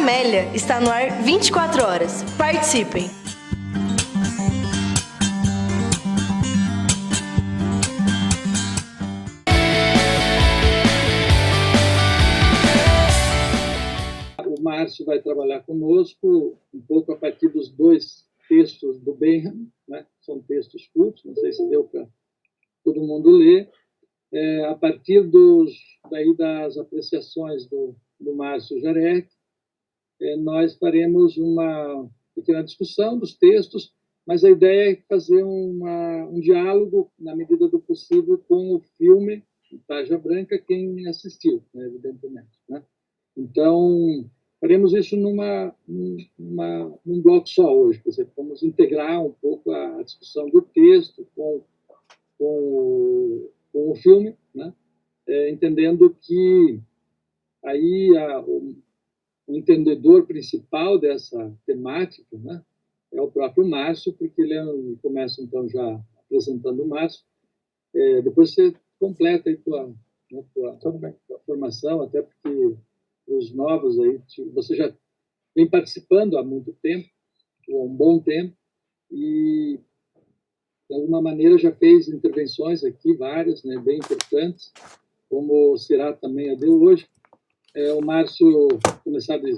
Amélia está no ar 24 horas. Participem! O Márcio vai trabalhar conosco um pouco a partir dos dois textos do Benjamin, né? São textos curtos, não sei se deu para todo mundo ler. A partir das apreciações do Márcio Jarec, nós faremos uma pequena discussão dos textos, mas a ideia é fazer um diálogo, na medida do possível, com o filme Tarja Branca, quem assistiu, né, evidentemente, né? Então, faremos isso num bloco só hoje, quer dizer, vamos integrar um pouco a discussão do texto com o filme, né? Entendendo que aí o entendedor principal dessa temática, né, é o próprio Márcio, porque ele começa então já apresentando o Márcio. Depois você completa aí tua formação, até porque os novos aí, você já vem participando há muito tempo, ou há um bom tempo, e de alguma maneira já fez intervenções aqui, várias, né, bem importantes, como será também a de hoje. O Márcio, começar de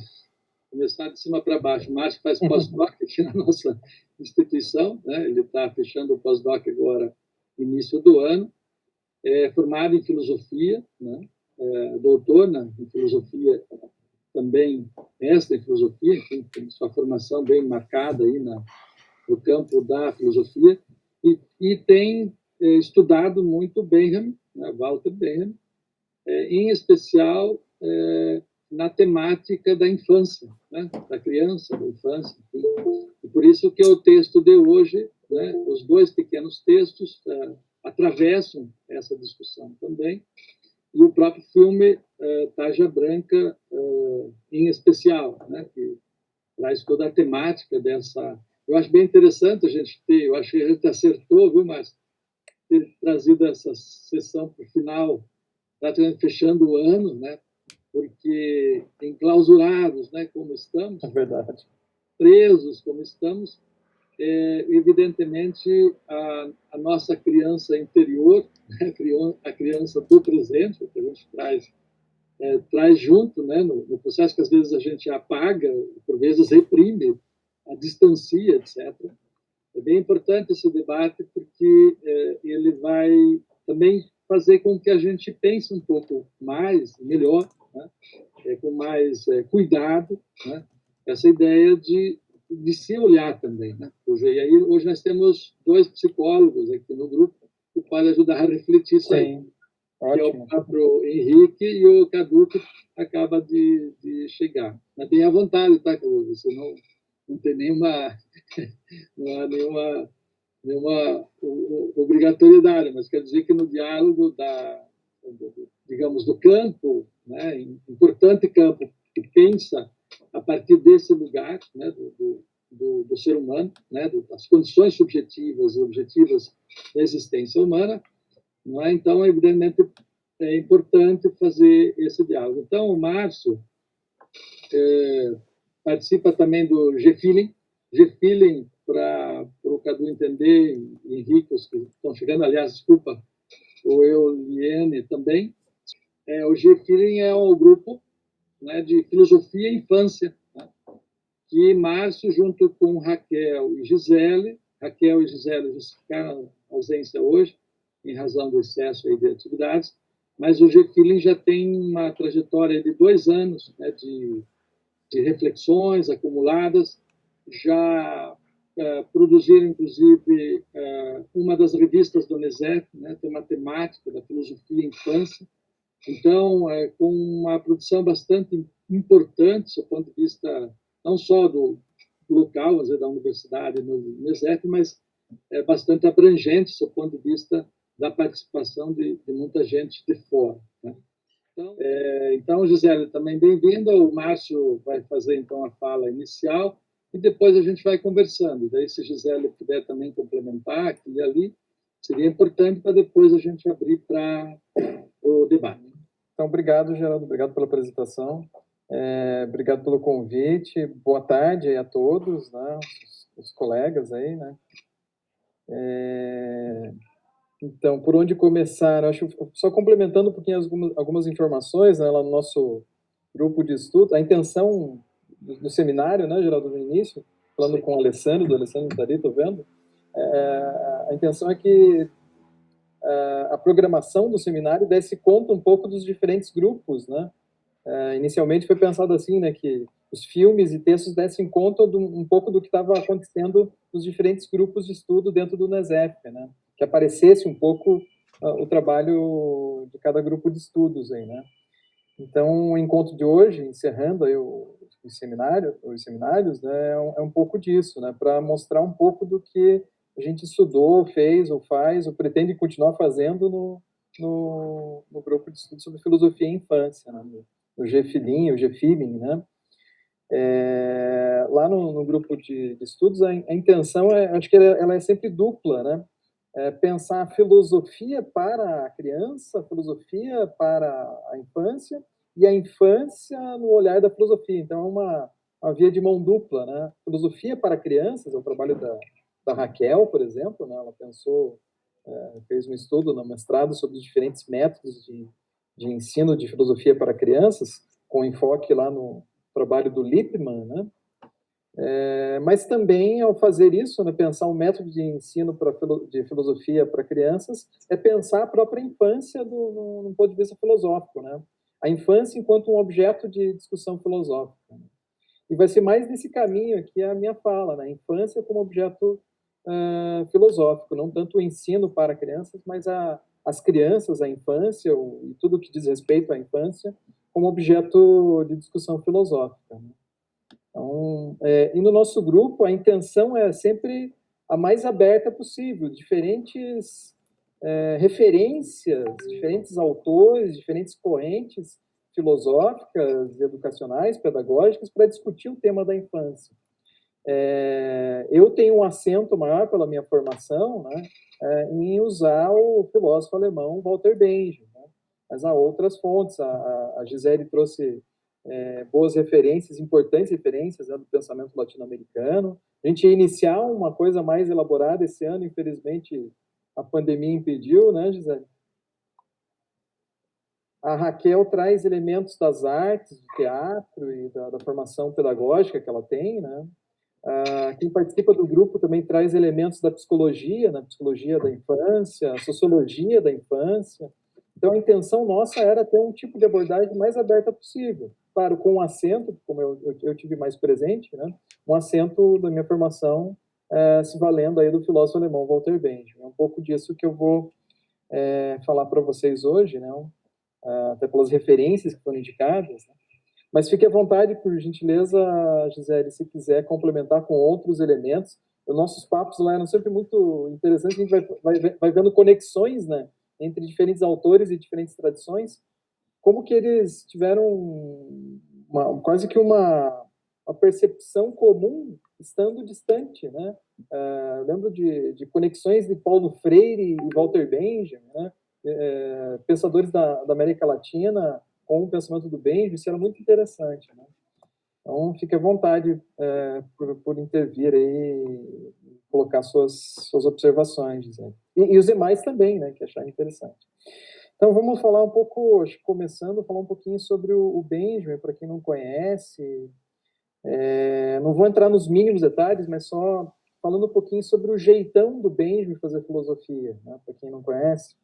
cima para baixo, o Márcio faz pós-doc aqui na nossa instituição, né? Ele está fechando o pós-doc agora, início do ano, formado em filosofia, né? Doutor em filosofia, também mestre em filosofia, enfim, tem sua formação bem marcada aí no campo da filosofia, e tem estudado muito Benjamin, né? Walter Benjamin, em especial na temática da infância, né? Da criança, da infância. Enfim. E por isso que o texto de hoje, né? Os dois pequenos textos atravessam essa discussão também, e o próprio filme Tarja Branca, em especial, né? Que traz toda a temática dessa... Eu acho bem interessante a gente ter, eu acho que a gente acertou, viu, Márcio, ter trazido essa sessão para o final, praticamente fechando o ano, né? Porque enclausurados, né, como estamos, é verdade, presos como estamos, evidentemente a nossa criança interior, né, a criança do presente, que a gente traz junto, né, no processo que às vezes a gente apaga, por vezes reprime, a distancia, etc. É bem importante esse debate porque ele vai também fazer com que a gente pense um pouco mais, melhor, né? Com mais cuidado, né? Essa ideia de se olhar também, né? E aí hoje nós temos dois psicólogos aqui no grupo que podem ajudar a refletir isso aí. Ótimo. Que é o próprio Henrique e o Cadu, que acaba de chegar. Mas bem à vontade, tá, Cadu? Você não tem nenhuma obrigatoriedade, mas quer dizer que no diálogo digamos, do campo, né, importante campo que pensa a partir desse lugar, né, do ser humano, né, das condições subjetivas e objetivas da existência humana, não é? Então, evidentemente, é importante fazer esse diálogo. Então, o Márcio participa também do G-Feeling. G-Feeling, para o Cadu entender, e Henrique, os que estão chegando, aliás, desculpa, o Liene também. O G-Feeling é um grupo, né, de filosofia e infância, né, que Márcio, junto com Raquel e Gisele justificaram a ausência hoje, em razão do excesso aí de atividades, mas o G-Feeling já tem uma trajetória de 2 anos, né, de reflexões acumuladas, já produziram, inclusive, uma das revistas do Unicef, né, tem uma temática da filosofia e infância, então, com uma produção bastante importante, do ponto de vista não só do local, vamos dizer, da universidade no Unicef, mas bastante abrangente, do ponto de vista da participação de muita gente de fora, né? Então, Gisele, também bem-vinda. O Márcio vai fazer, então, a fala inicial e depois a gente vai conversando. Daí, se Gisele puder também complementar aqui e ali, seria importante para depois a gente abrir para o debate. Então, obrigado, Geraldo. Obrigado pela apresentação. Obrigado pelo convite. Boa tarde aí a todos, né, os colegas aí, né. Então, por onde começar? Acho só complementando um pouquinho algumas informações, né, lá no nosso grupo de estudo. A intenção do seminário, né, Geraldo, no início, falando com o Alessandro, do Alessandro está ali, estou vendo, a intenção é que a programação do seminário desse conta um pouco dos diferentes grupos, né. Inicialmente foi pensado assim, né, que os filmes e textos dessem conta um pouco do que estava acontecendo nos diferentes grupos de estudo dentro do NESEF, né, que aparecesse um pouco o trabalho de cada grupo de estudos aí, né. Então, o encontro de hoje, encerrando aí o seminário, os seminários, né, é um pouco disso, né, para mostrar um pouco do que a gente estudou, fez ou faz, ou pretende continuar fazendo no grupo de estudo sobre filosofia e infância, né, o GFILIM, o GFILIM, né. Lá no grupo de estudos, a intenção acho que ela é sempre dupla, né. Pensar a filosofia para a criança, a filosofia para a infância, e a infância no olhar da filosofia. Então, é uma via de mão dupla, né. Filosofia para crianças, é o trabalho da Raquel, por exemplo, né, ela pensou, fez um estudo no mestrado sobre os diferentes métodos de ensino de filosofia para crianças, com enfoque lá no trabalho do Lippmann, né? Mas também, ao fazer isso, né, pensar um método de ensino de filosofia para crianças, é pensar a própria infância no ponto de vista filosófico, né? A infância enquanto um objeto de discussão filosófica. Né? E vai ser mais nesse caminho aqui a minha fala, né? A infância como objeto filosófico, não tanto o ensino para crianças, mas as crianças, a infância, e tudo que diz respeito à infância, como objeto de discussão filosófica. Né? Então, e no nosso grupo, a intenção é sempre a mais aberta possível, diferentes referências, diferentes autores, diferentes correntes filosóficas, educacionais, pedagógicas, para discutir o tema da infância. Eu tenho um acento maior pela minha formação, né, em usar o filósofo alemão Walter Benjamin, né, mas há outras fontes. A Gisele trouxe boas referências, importantes referências, né, do pensamento latino-americano. A gente ia iniciar uma coisa mais elaborada esse ano, infelizmente a pandemia impediu, né, Gisele? A Raquel traz elementos das artes, do teatro e da formação pedagógica que ela tem, né? Quem participa do grupo também traz elementos da psicologia, na psicologia da infância, sociologia da infância. Então, a intenção nossa era ter um tipo de abordagem mais aberta possível. Claro, com um acento, como eu tive mais presente, né, um acento da minha formação se valendo aí do filósofo alemão Walter Benjamin. É um pouco disso que eu vou falar para vocês hoje, né, até pelas referências que foram indicadas, né. Mas fique à vontade, por gentileza, Gisele, se quiser complementar com outros elementos. Os nossos papos lá eram sempre muito interessantes, a gente vai vendo conexões, né, entre diferentes autores e diferentes tradições, como que eles tiveram quase que uma percepção comum estando distante, né? Eu lembro de conexões de Paulo Freire e Walter Benjamin, né? Pensadores da América Latina com o pensamento do Benjamin, isso era muito interessante, né? Então, fique à vontade por intervir aí, colocar suas observações, Gisele. E os demais também, né, que acharem interessante. Então, vamos falar um pouco, começando a falar um pouquinho sobre o Benjamin, para quem não conhece. Não vou entrar nos mínimos detalhes, mas só falando um pouquinho sobre o jeitão do Benjamin fazer filosofia, né, para quem não conhece.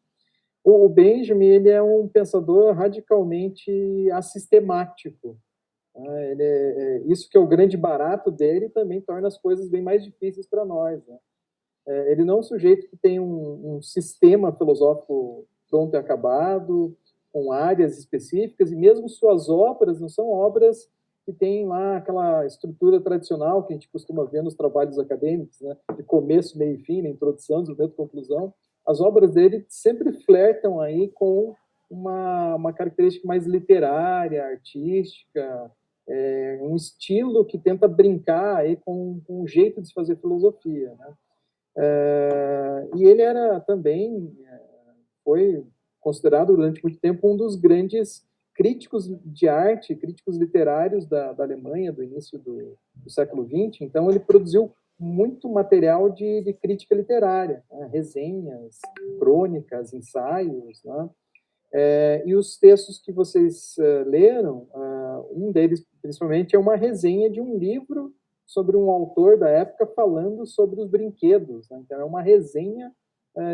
O Benjamin, ele é um pensador radicalmente assistemático. Né? Isso que é o grande barato dele também torna as coisas bem mais difíceis para nós. Né? Ele não é um sujeito que tem um sistema filosófico pronto e acabado, com áreas específicas, e mesmo suas obras não são obras que têm lá aquela estrutura tradicional que a gente costuma ver nos trabalhos acadêmicos, né? De começo, meio e fim, na introdução, desenvolvimento e conclusão. As obras dele sempre flertam aí com uma característica mais literária, artística, um estilo que tenta brincar aí com um jeito de se fazer filosofia, né? E ele era também, foi considerado durante muito tempo um dos grandes críticos de arte, críticos literários da Alemanha, do início do século XX. Então, ele produziu muito material de crítica literária, né? Resenhas, crônicas, ensaios, né? E os textos que vocês leram, um deles, principalmente, é uma resenha de um livro sobre um autor da época falando sobre os brinquedos, né? Então, é uma resenha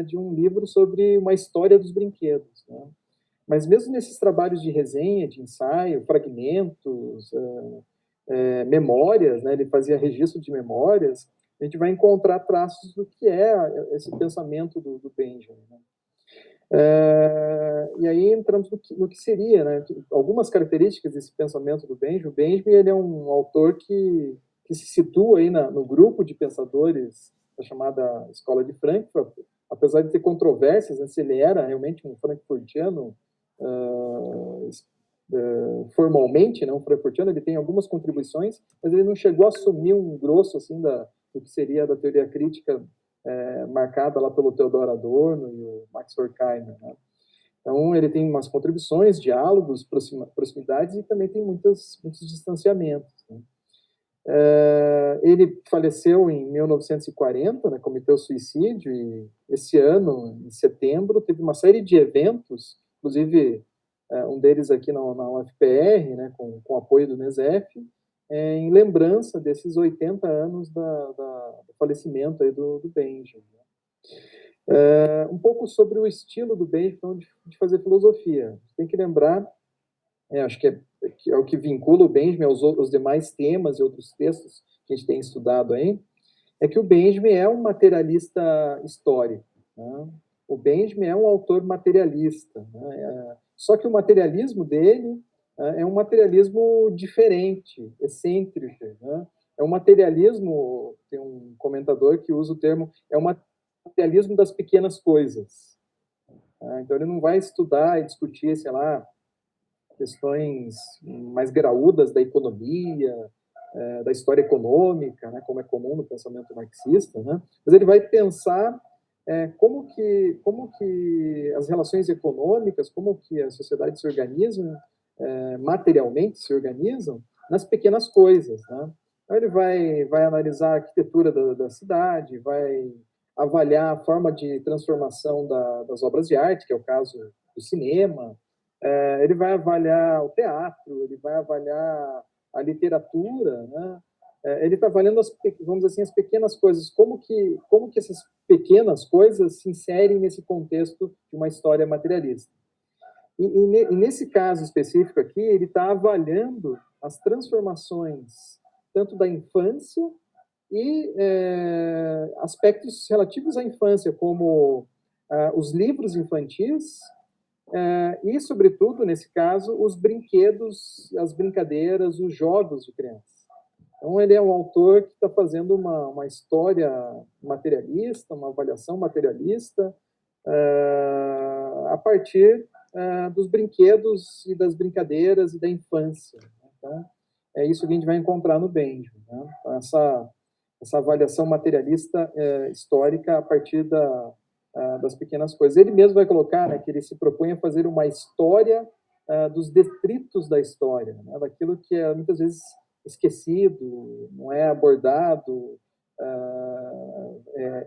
de um livro sobre uma história dos brinquedos, né? Mas mesmo nesses trabalhos de resenha, de ensaio, fragmentos, memórias, né? Ele fazia registro de memórias, a gente vai encontrar traços do que é esse pensamento do Benjamin, né? E aí entramos no que seria, né? Algumas características desse pensamento do Benjamin. O Benjamin, ele é um autor que se situa aí no grupo de pensadores da chamada Escola de Frankfurt, apesar de ter controvérsias, né, se ele era realmente um frankfurtiano formalmente, né, um frankfurtiano. Ele tem algumas contribuições, mas ele não chegou a assumir um grosso assim do que seria da teoria crítica marcada lá pelo Theodor Adorno e o Max Horkheimer, né? Então, ele tem umas contribuições, diálogos, proximidades e também tem muitos distanciamentos, né? Ele faleceu em 1940, né, cometeu suicídio, e esse ano, em setembro, teve uma série de eventos, inclusive um deles aqui na UFPR, né, com apoio do NESEF, em lembrança desses 80 anos do falecimento aí do Benjamin. Um pouco sobre o estilo do Benjamin de fazer filosofia. Tem que lembrar, acho que é o que vincula o Benjamin aos demais temas e outros textos que a gente tem estudado aí, é que o Benjamin é um materialista histórico, né? O Benjamin é um autor materialista, né? Só que o materialismo dele é um materialismo diferente, excêntrico, né? É um materialismo, tem um comentador que usa o termo, é um materialismo das pequenas coisas. Então ele não vai estudar e discutir, sei lá, questões mais graúdas da economia, da história econômica, né, como é comum no pensamento marxista, né? Mas ele vai pensar como que as relações econômicas, como que a sociedade se organiza, materialmente se organizam nas pequenas coisas, né? Então ele vai analisar a arquitetura da cidade, vai avaliar a forma de transformação das obras de arte, que é o caso do cinema. Ele vai avaliar o teatro, ele vai avaliar a literatura, né? Ele está avaliando, vamos dizer assim, as pequenas coisas, como que essas pequenas coisas se inserem nesse contexto de uma história materialista. E nesse caso específico aqui, ele está avaliando as transformações tanto da infância e aspectos relativos à infância, como os livros infantis, e, sobretudo, nesse caso, os brinquedos, as brincadeiras, os jogos de criança. Então, ele é um autor que está fazendo uma história materialista, uma avaliação materialista, a partir dos brinquedos e das brincadeiras e da infância. Então, é isso que a gente vai encontrar no Benjamin, né? Então, essa avaliação materialista histórica a partir das pequenas coisas. Ele mesmo vai colocar, né, que ele se propõe a fazer uma história dos detritos da história, né, daquilo que é muitas vezes esquecido, não é abordado,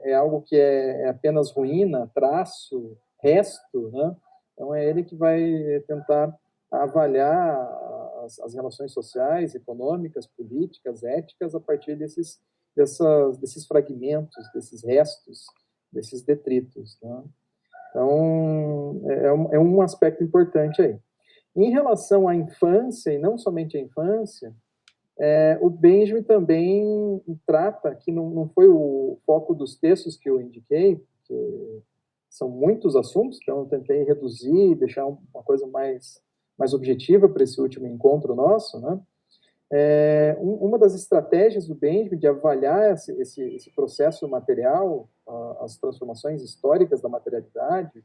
é algo que é apenas ruína, traço, resto, né? Então é ele que vai tentar avaliar as relações sociais, econômicas, políticas, éticas a partir desses fragmentos, desses restos, desses detritos, né? Então, é um aspecto importante aí. Em relação à infância, e não somente à infância, o Benjamin também trata, que não foi o foco dos textos que eu indiquei, que são muitos assuntos, então eu tentei reduzir, deixar uma coisa mais objetiva para esse último encontro nosso, né? Uma das estratégias do Benjamin de avaliar esse processo material, as transformações históricas da materialidade,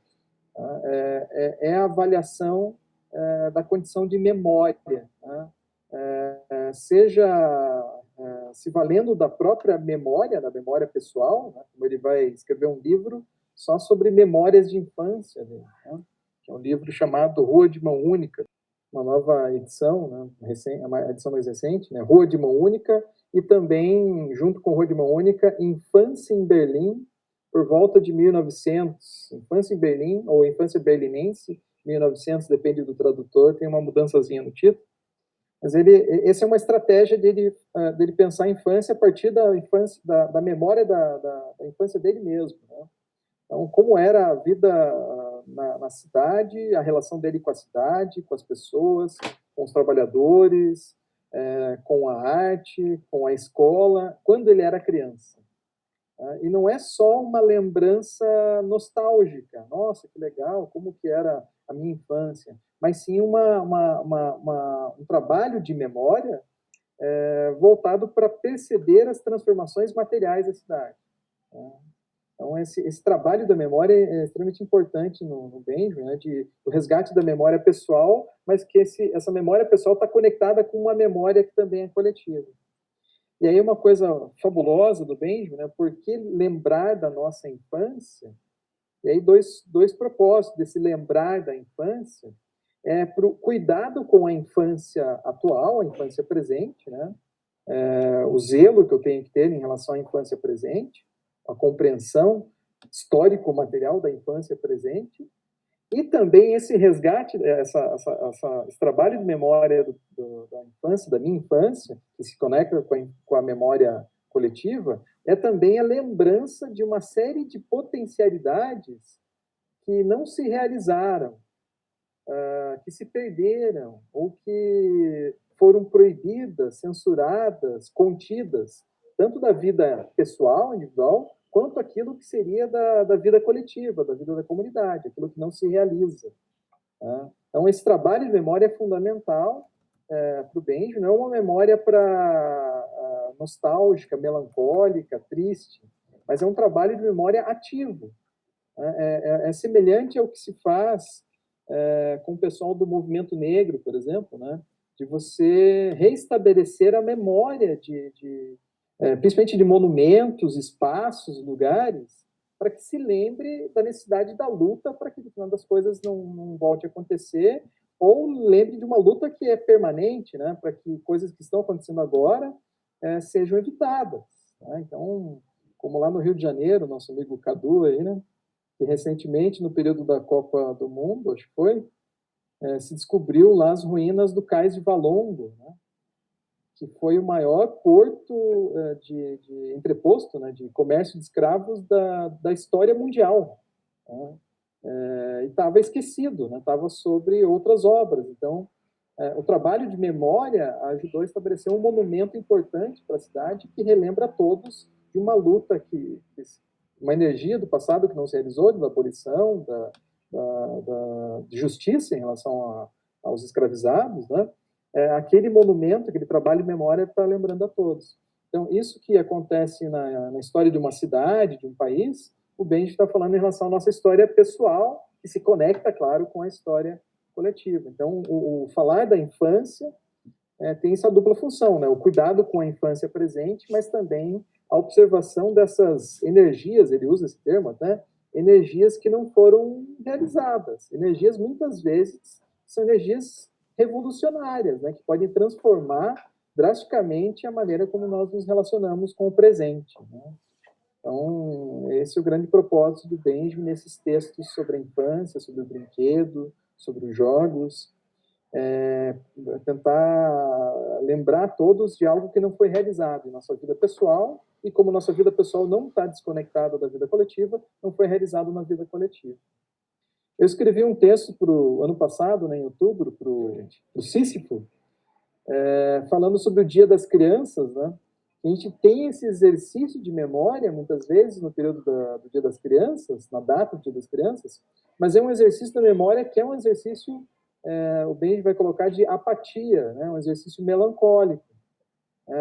é a avaliação da condição de memória, né? Seja se valendo da própria memória, da memória pessoal, né? Como ele vai escrever um livro só sobre memórias de infância, né? Que é um livro chamado Rua de Mão Única. uma nova edição, né, uma edição mais recente, né, Rua de Mão Única, e também, junto com Rua de Mão Única, Infância em Berlim, por volta de 1900. Infância em Berlim, ou Infância Berlinense, 1900, depende do tradutor, tem uma mudançazinha no título. Mas essa é uma estratégia dele pensar a infância a partir da infância, da memória da infância dele mesmo, né? Então, como era a vida na cidade, a relação dele com a cidade, com as pessoas, com os trabalhadores, com a arte, com a escola, quando ele era criança. E não é só uma lembrança nostálgica, nossa, que legal, como que era a minha infância, mas sim um trabalho de memória voltado para perceber as transformações materiais da cidade. Então, esse trabalho da memória é extremamente importante no Benjamin, né, do resgate da memória pessoal, mas que essa memória pessoal está conectada com uma memória que também é coletiva. E aí uma coisa fabulosa do Benjamin, né, por que lembrar da nossa infância? E aí dois propósitos desse lembrar da infância para o cuidado com a infância atual, a infância presente, né, o zelo que eu tenho que ter em relação à infância presente, a compreensão histórico-material da infância presente, e também esse resgate, esse trabalho de memória da infância, da minha infância, que se conecta com a memória coletiva, é também a lembrança de uma série de potencialidades que não se realizaram, que se perderam, ou que foram proibidas, censuradas, contidas, tanto da vida pessoal, individual, quanto aquilo que seria da vida coletiva, da vida da comunidade, aquilo que não se realiza. Né? Então, esse trabalho de memória é fundamental para o Benjamin, não é uma memória nostálgica, melancólica, triste, mas é um trabalho de memória ativo. É semelhante ao que se faz com o pessoal do movimento negro, por exemplo, né? De você reestabelecer a memória principalmente de monumentos, espaços, lugares, para que se lembre da necessidade da luta para que, no final das coisas, não volte a acontecer, ou lembre de uma luta que é permanente, né, para que coisas que estão acontecendo agora sejam evitadas. Né? Então, como lá no Rio de Janeiro, nosso amigo Cadu, aí, né, que recentemente, no período da Copa do Mundo, acho que foi, se descobriu lá as ruínas do Cais de Valongo, né, que foi o maior porto de entreposto, né, de comércio de escravos da história mundial. Né? E estava esquecido, estava sobre outras obras. Então, o trabalho de memória ajudou a estabelecer um monumento importante para a cidade que relembra a todos de uma luta uma energia do passado que não se realizou, da abolição, de justiça em relação aos escravizados, né? Aquele monumento, aquele trabalho de memória está lembrando a todos. Então, isso que acontece na história de uma cidade, de um país, o Benjamin está falando em relação à nossa história pessoal, que se conecta, claro, com a história coletiva. Então, o falar da infância tem essa dupla função, né? O cuidado com a infância presente, mas também a observação dessas energias, ele usa esse termo, né? Energias que não foram realizadas. Energias, muitas vezes, são energias revolucionárias, né, que podem transformar drasticamente a maneira como nós nos relacionamos com o presente. Né? Então, esse é o grande propósito do Benjamin nesses textos sobre a infância, sobre o brinquedo, sobre os jogos, tentar lembrar a todos de algo que não foi realizado em nossa vida pessoal, e como nossa vida pessoal não está desconectada da vida coletiva, não foi realizado na vida coletiva. Eu escrevi um texto para o ano passado, né, em outubro, para o Sísifo, falando sobre o Dia das Crianças, né? A gente tem esse exercício de memória, muitas vezes, no período do Dia das Crianças, na data do Dia das Crianças, mas é um exercício da memória que é um exercício, o Benjamin vai colocar, de apatia, né? Um exercício melancólico.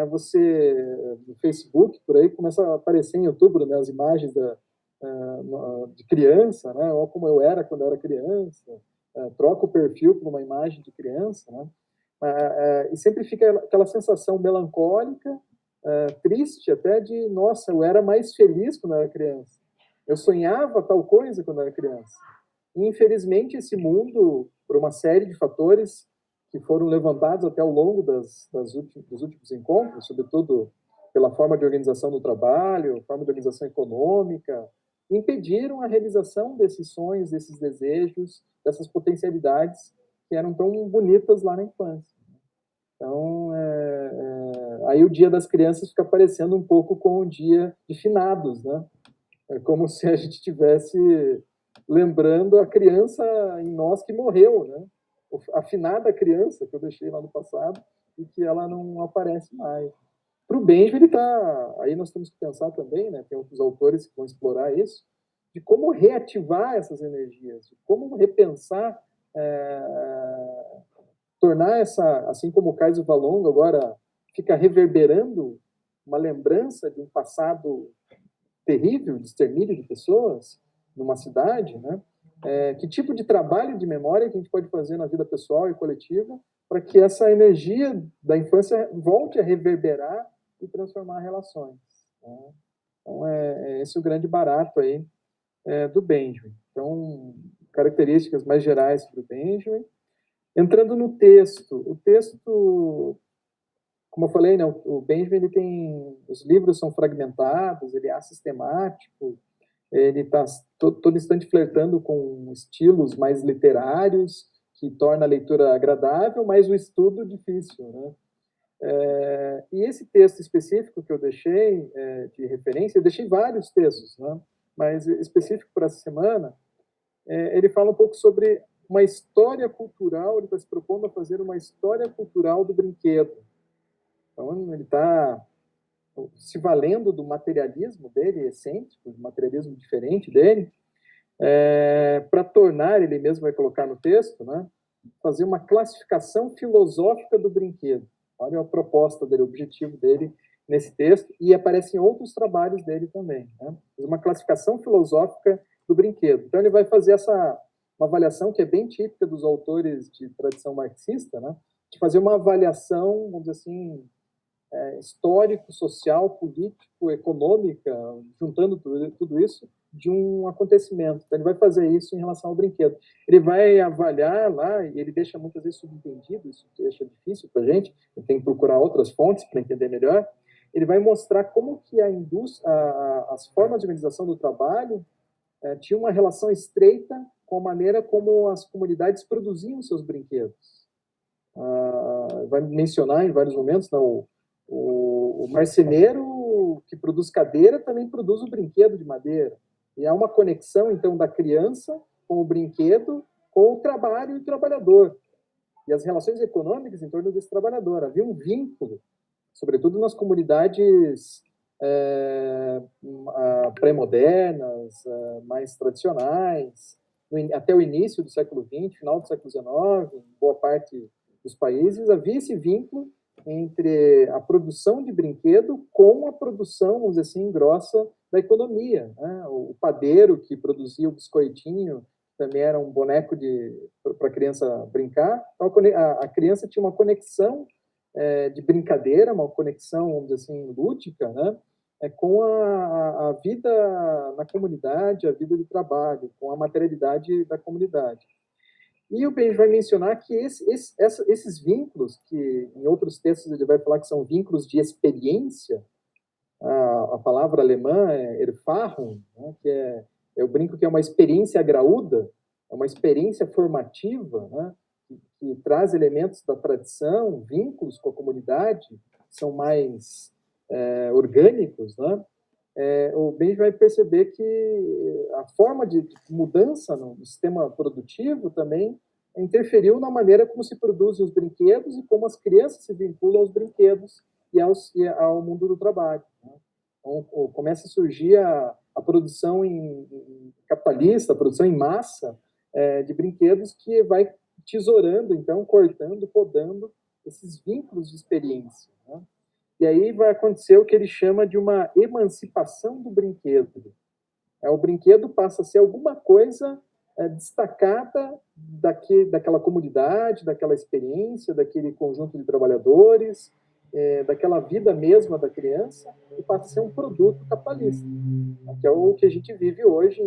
Você, no Facebook, por aí, começa a aparecer em outubro, né, as imagens de criança, né? Ou como eu era quando eu era criança, troca o perfil por uma imagem de criança, né? E sempre fica aquela sensação melancólica, triste até, de, nossa, eu era mais feliz quando eu era criança, eu sonhava tal coisa quando eu era criança. E, infelizmente, esse mundo, por uma série de fatores que foram levantados até ao longo dos últimos encontros, sobretudo pela forma de organização do trabalho, forma de organização econômica, impediram a realização desses sonhos, desses desejos, dessas potencialidades que eram tão bonitas lá na infância. Então, aí o Dia das Crianças fica parecendo um pouco com o Dia de Finados, né? É como se a gente estivesse lembrando a criança em nós que morreu, né? A finada criança que eu deixei lá no passado e que ela não aparece mais. Para o Benjamin, ele está... Aí nós temos que pensar também, né? Tem outros autores que vão explorar isso, de como reativar essas energias, de como repensar, tornar essa... Assim como o Kaiser Valongo agora fica reverberando uma lembrança de um passado terrível, de extermínio de pessoas numa cidade, né? Que tipo de trabalho de memória que a gente pode fazer na vida pessoal e coletiva para que essa energia da infância volte a reverberar e transformar relações, né? Então, esse o grande barato aí do Benjamin. Então, características mais gerais do Benjamin. Entrando no texto, o texto, como eu falei, né, o Benjamin, ele tem, os livros são fragmentados, ele é assistemático, ele está todo instante flertando com estilos mais literários, que torna a leitura agradável, mas o estudo difícil, né? E esse texto específico que eu deixei de referência, eu deixei vários textos, né? Mas específico para essa semana, ele fala um pouco sobre uma história cultural, ele está se propondo a fazer uma história cultural do brinquedo. Então, ele está se valendo do materialismo dele, excêntrico, do materialismo diferente dele, para tornar, ele mesmo vai colocar no texto, né, fazer uma classificação filosófica do brinquedo. Olha a proposta dele, o objetivo dele nesse texto, e aparece em outros trabalhos dele também, né? Uma classificação filosófica do brinquedo. Então, ele vai fazer uma avaliação que é bem típica dos autores de tradição marxista, né, de fazer uma avaliação, vamos dizer assim, histórico, social, político, econômica, juntando tudo isso, de um acontecimento. Então, ele vai fazer isso em relação ao brinquedo. Ele vai avaliar lá, e ele deixa muitas vezes subentendido, isso deixa difícil para a gente, ele tem que procurar outras fontes para entender melhor. Ele vai mostrar como que a indústria, as formas de organização do trabalho tinham uma relação estreita com a maneira como as comunidades produziam seus brinquedos. Vai mencionar em vários momentos, não, o marceneiro que produz cadeira também produz o brinquedo de madeira. E há uma conexão, então, da criança com o brinquedo, com o trabalho e o trabalhador. E as relações econômicas em torno desse trabalhador. Havia um vínculo, sobretudo nas comunidades pré-modernas, mais tradicionais, até o início do século XX, final do século XIX, em boa parte dos países, havia esse vínculo entre a produção de brinquedo com a produção, vamos dizer assim, grossa da economia, né? O padeiro que produzia o biscoitinho também era um boneco para a criança brincar. Então, a criança tinha uma conexão de brincadeira, uma conexão, vamos dizer assim, lúdica, né? Com a vida na comunidade, a vida de trabalho, com a materialidade da comunidade. E o Ben vai mencionar que esses vínculos, que em outros textos ele vai falar que são vínculos de experiência, a palavra alemã é Erfahrung, né, que eu brinco que é uma experiência graúda, é uma experiência formativa, né, que traz elementos da tradição, vínculos com a comunidade, que são mais orgânicos, né? O Ben vai perceber que a forma de mudança no sistema produtivo também interferiu na maneira como se produzem os brinquedos e como as crianças se vinculam aos brinquedos e ao mundo do trabalho, né? Então, começa a surgir a produção capitalista, a produção em massa de brinquedos que vai tesourando, então, cortando, podando esses vínculos de experiência, né? E aí vai acontecer o que ele chama de uma emancipação do brinquedo. O brinquedo passa a ser alguma coisa destacada daquela comunidade, daquela experiência, daquele conjunto de trabalhadores, daquela vida mesma da criança, e passa a ser um produto capitalista, que é o que a gente vive hoje,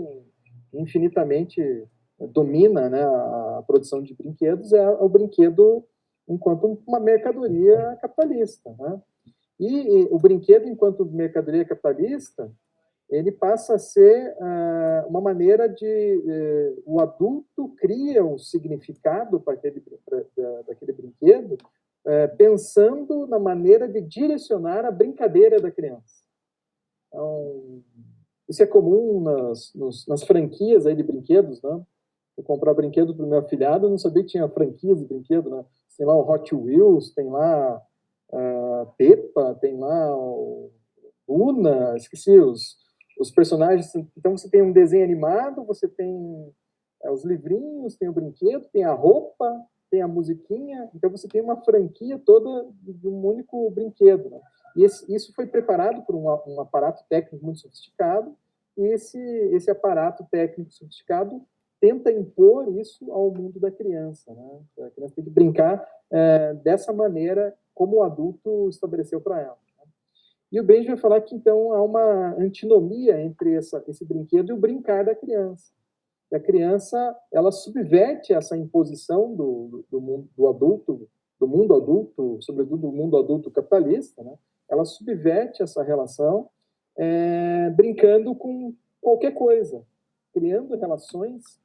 infinitamente domina, né, a produção de brinquedos, é o brinquedo enquanto uma mercadoria capitalista, né? E o brinquedo, enquanto mercadoria capitalista, ele passa a ser uma maneira de... o adulto cria um significado para daquele brinquedo, pensando na maneira de direcionar a brincadeira da criança. Então, isso é comum nas franquias aí de brinquedos, né? Eu comprar brinquedo para o meu afilhado, eu não sabia que tinha franquias de brinquedo, né? Tem lá o Hot Wheels, tem lá Peppa, tem lá o Luna, esqueci os personagens. Então, você tem um desenho animado, você tem os livrinhos, tem o brinquedo, tem a roupa, tem a musiquinha. Então, você tem uma franquia toda de um único brinquedo, né? E isso foi preparado por um aparato técnico muito sofisticado, e esse aparato técnico sofisticado tenta impor isso ao mundo da criança, né? A criança tem que brincar dessa maneira como o adulto estabeleceu para ela. E o Benjamin vai falar que, então, há uma antinomia entre esse brinquedo e o brincar da criança. E a criança, ela subverte essa imposição do mundo adulto, sobretudo do mundo adulto capitalista, né? Ela subverte essa relação brincando com qualquer coisa, criando relações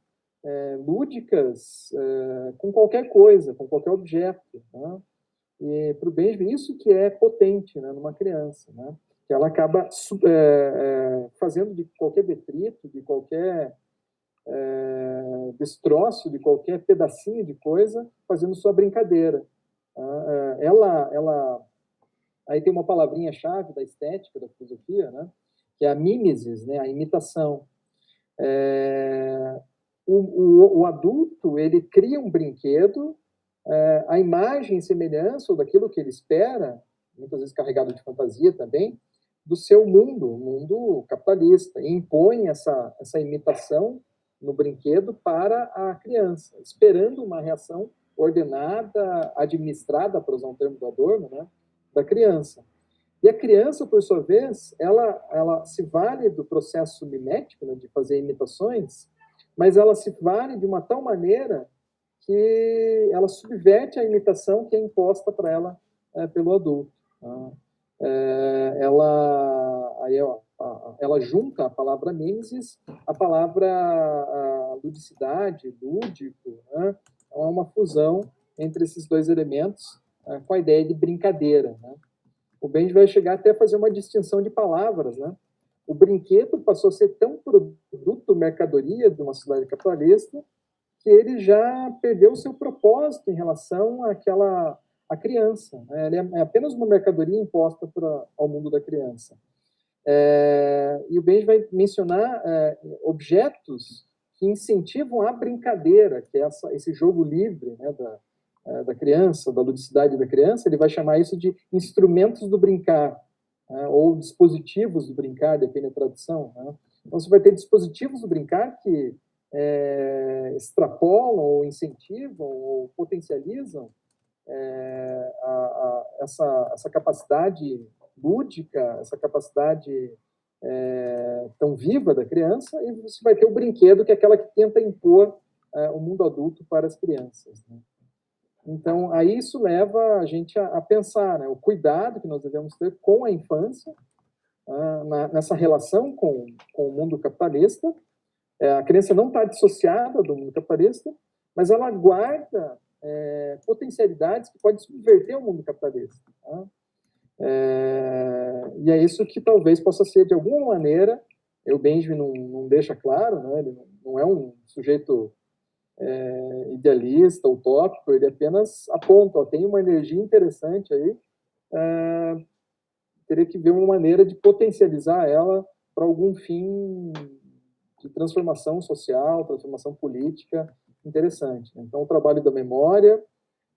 lúdicas com qualquer coisa, com qualquer objeto, né? E para o Benjamin, isso que é potente, né, numa criança, né? Que ela acaba fazendo de qualquer detrito, de qualquer destroço, de qualquer pedacinho de coisa, fazendo sua brincadeira. Aí tem uma palavrinha-chave da estética, da filosofia, né? Que é a mimesis, né, a imitação. O adulto, ele cria um brinquedo, a imagem e semelhança, ou daquilo que ele espera, muitas vezes carregado de fantasia também, do seu mundo, o mundo capitalista, e impõe essa imitação no brinquedo para a criança, esperando uma reação ordenada, administrada, para usar um termo do Adorno, né, da criança. E a criança, por sua vez, ela se vale do processo mimético, né, de fazer imitações, mas ela se vale de uma tal maneira que ela subverte a imitação que é imposta para ela pelo adulto. Ela junta a palavra mimesis à palavra ludicidade, lúdico, né? Então, é uma fusão entre esses dois elementos com a ideia de brincadeira, né? O Benjamin vai chegar até a fazer uma distinção de palavras, né? O brinquedo passou a ser tão produto, mercadoria de uma sociedade capitalista, que ele já perdeu o seu propósito em relação à criança, né? Ele é apenas uma mercadoria imposta ao mundo da criança. E o Benjamin vai mencionar objetos que incentivam a brincadeira, que é esse jogo livre, né, da criança, da ludicidade da criança. Ele vai chamar isso de instrumentos do brincar, ou dispositivos do brincar, depende da tradução, né? Então, você vai ter dispositivos do brincar que extrapolam, ou incentivam, ou potencializam essa capacidade lúdica, essa capacidade tão viva da criança, e você vai ter o brinquedo, que é aquela que tenta impor o mundo adulto para as crianças, né? Então, aí isso leva a gente a pensar, né, o cuidado que nós devemos ter com a infância, nessa relação com o mundo capitalista. A criança não está dissociada do mundo capitalista, mas ela guarda potencialidades que podem subverter o mundo capitalista, tá? E é isso que talvez possa ser, de alguma maneira, o Benjamin não deixa claro, né? Ele não é um sujeito idealista, utópico, ele apenas aponta, tem uma energia interessante aí, teria que ver uma maneira de potencializar ela para algum fim de transformação social, transformação política interessante. Então, o trabalho da memória,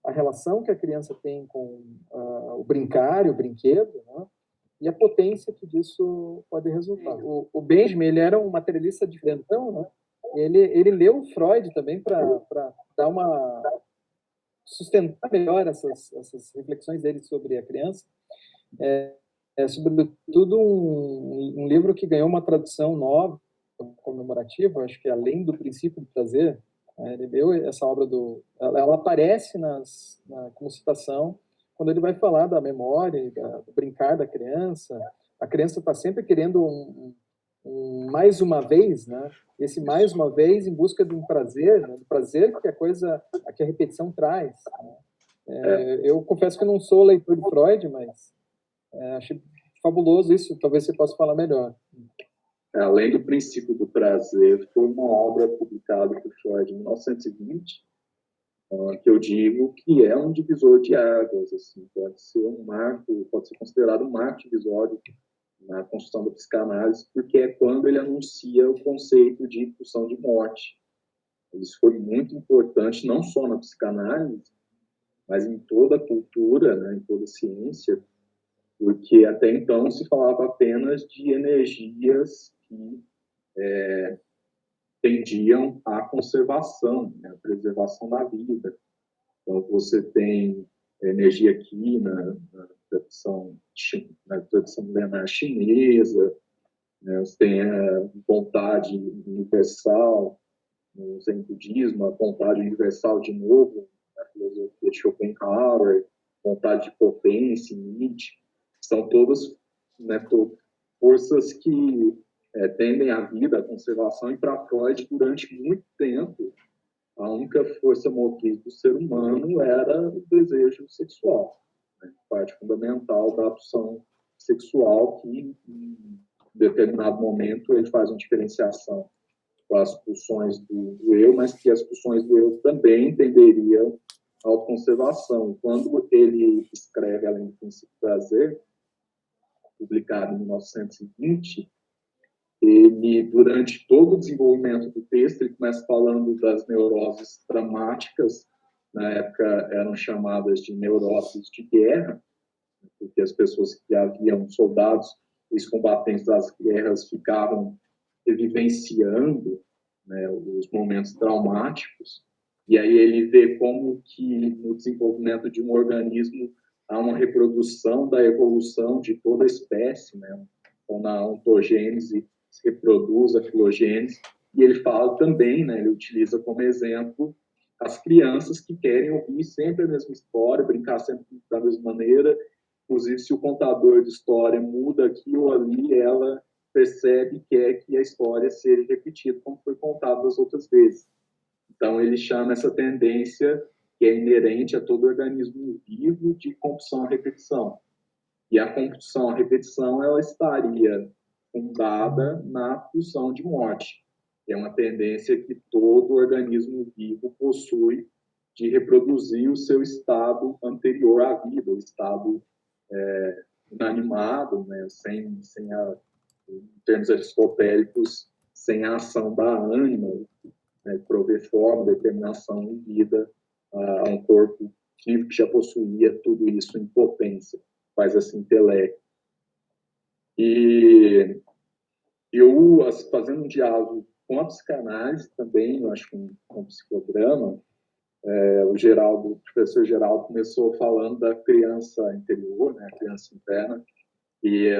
a relação que a criança tem com o brincar e o brinquedo, né? E a potência que disso pode resultar. O Benjamin, ele era um materialista diferentão, né? Ele leu Freud também para dar sustentar melhor essas reflexões dele sobre a criança. Sobretudo um livro que ganhou uma tradução nova, comemorativa, acho que Além do Princípio do Prazer, Ele deu essa obra ela aparece como citação quando ele vai falar da memória, do brincar da criança. A criança está sempre querendo mais uma vez, né? Esse mais uma vez em busca de um prazer, né? Do prazer que a repetição traz. Né? Eu confesso que não sou leitor de Freud, mas achei fabuloso isso. Talvez você possa falar melhor. Além do princípio do prazer, foi uma obra publicada por Freud em 1920, que eu digo que é um divisor de águas, assim, pode ser considerado um marco divisório na construção da psicanálise, porque é quando ele anuncia o conceito de pulsão de morte. Isso foi muito importante, não só na psicanálise, mas em toda a cultura, né, em toda a ciência, porque até então se falava apenas de energias que tendiam à conservação, né, à preservação da vida. Então, você tem energia aqui na tradição milenar chinesa, né, você tem a vontade universal, no Zen budismo, a vontade universal de novo, na filosofia de Schopenhauer, vontade de potência, Nietzsche, são todas, né, forças que tendem à vida, à conservação, e para Freud, durante muito tempo, a única força motriz do ser humano era o desejo sexual, né, parte fundamental da pulsão sexual, que em determinado momento ele faz uma diferenciação com as pulsões do eu, mas que as pulsões do eu também tenderiam à autoconservação. Quando ele escreve Além do Princípio do Prazer, publicado em 1920, ele, durante todo o desenvolvimento do texto, ele começa falando das neuroses dramáticas, na época eram chamadas de neuroses de guerra, porque as pessoas que haviam soldados, os combatentes das guerras ficavam vivenciando, né, os momentos traumáticos, e aí ele vê como que no desenvolvimento de um organismo há uma reprodução da evolução de toda a espécie, né? Então, na ontogênese se reproduz a filogênese, e ele fala também, né, ele utiliza como exemplo as crianças que querem ouvir sempre a mesma história, brincar sempre da mesma maneira, inclusive se o contador de história muda aqui ou ali, ela percebe que quer que a história seja repetida como foi contado das outras vezes. Então, ele chama essa tendência que é inerente a todo organismo vivo de compulsão à repetição. E a compulsão à repetição, ela estaria fundada na pulsão de morte, que é uma tendência que todo organismo vivo possui de reproduzir o seu estado anterior à vida, o estado inanimado, né, em termos aristotélicos, sem a ação da ânima, né, prover forma, determinação e vida a um corpo vivo que já possuía tudo isso em potência, faz esse intelecto. E eu, fazendo um diálogo com a psicanálise também, eu acho que com o psicodrama, o professor Geraldo começou falando da criança interior, né, a criança interna, e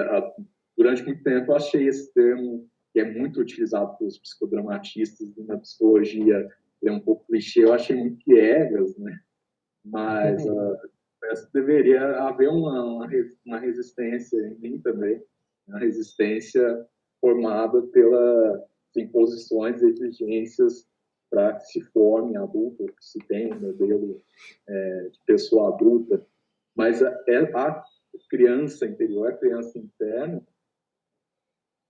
durante muito tempo eu achei esse termo, que é muito utilizado pelos psicodramatistas e na psicologia, ele é um pouco clichê, eu achei muito piegas, né? Mas deveria haver uma resistência em mim também, uma resistência formada pelas imposições e exigências para que se forme adulto, que se tenha um modelo de pessoa adulta. Mas a criança interior, a criança interna,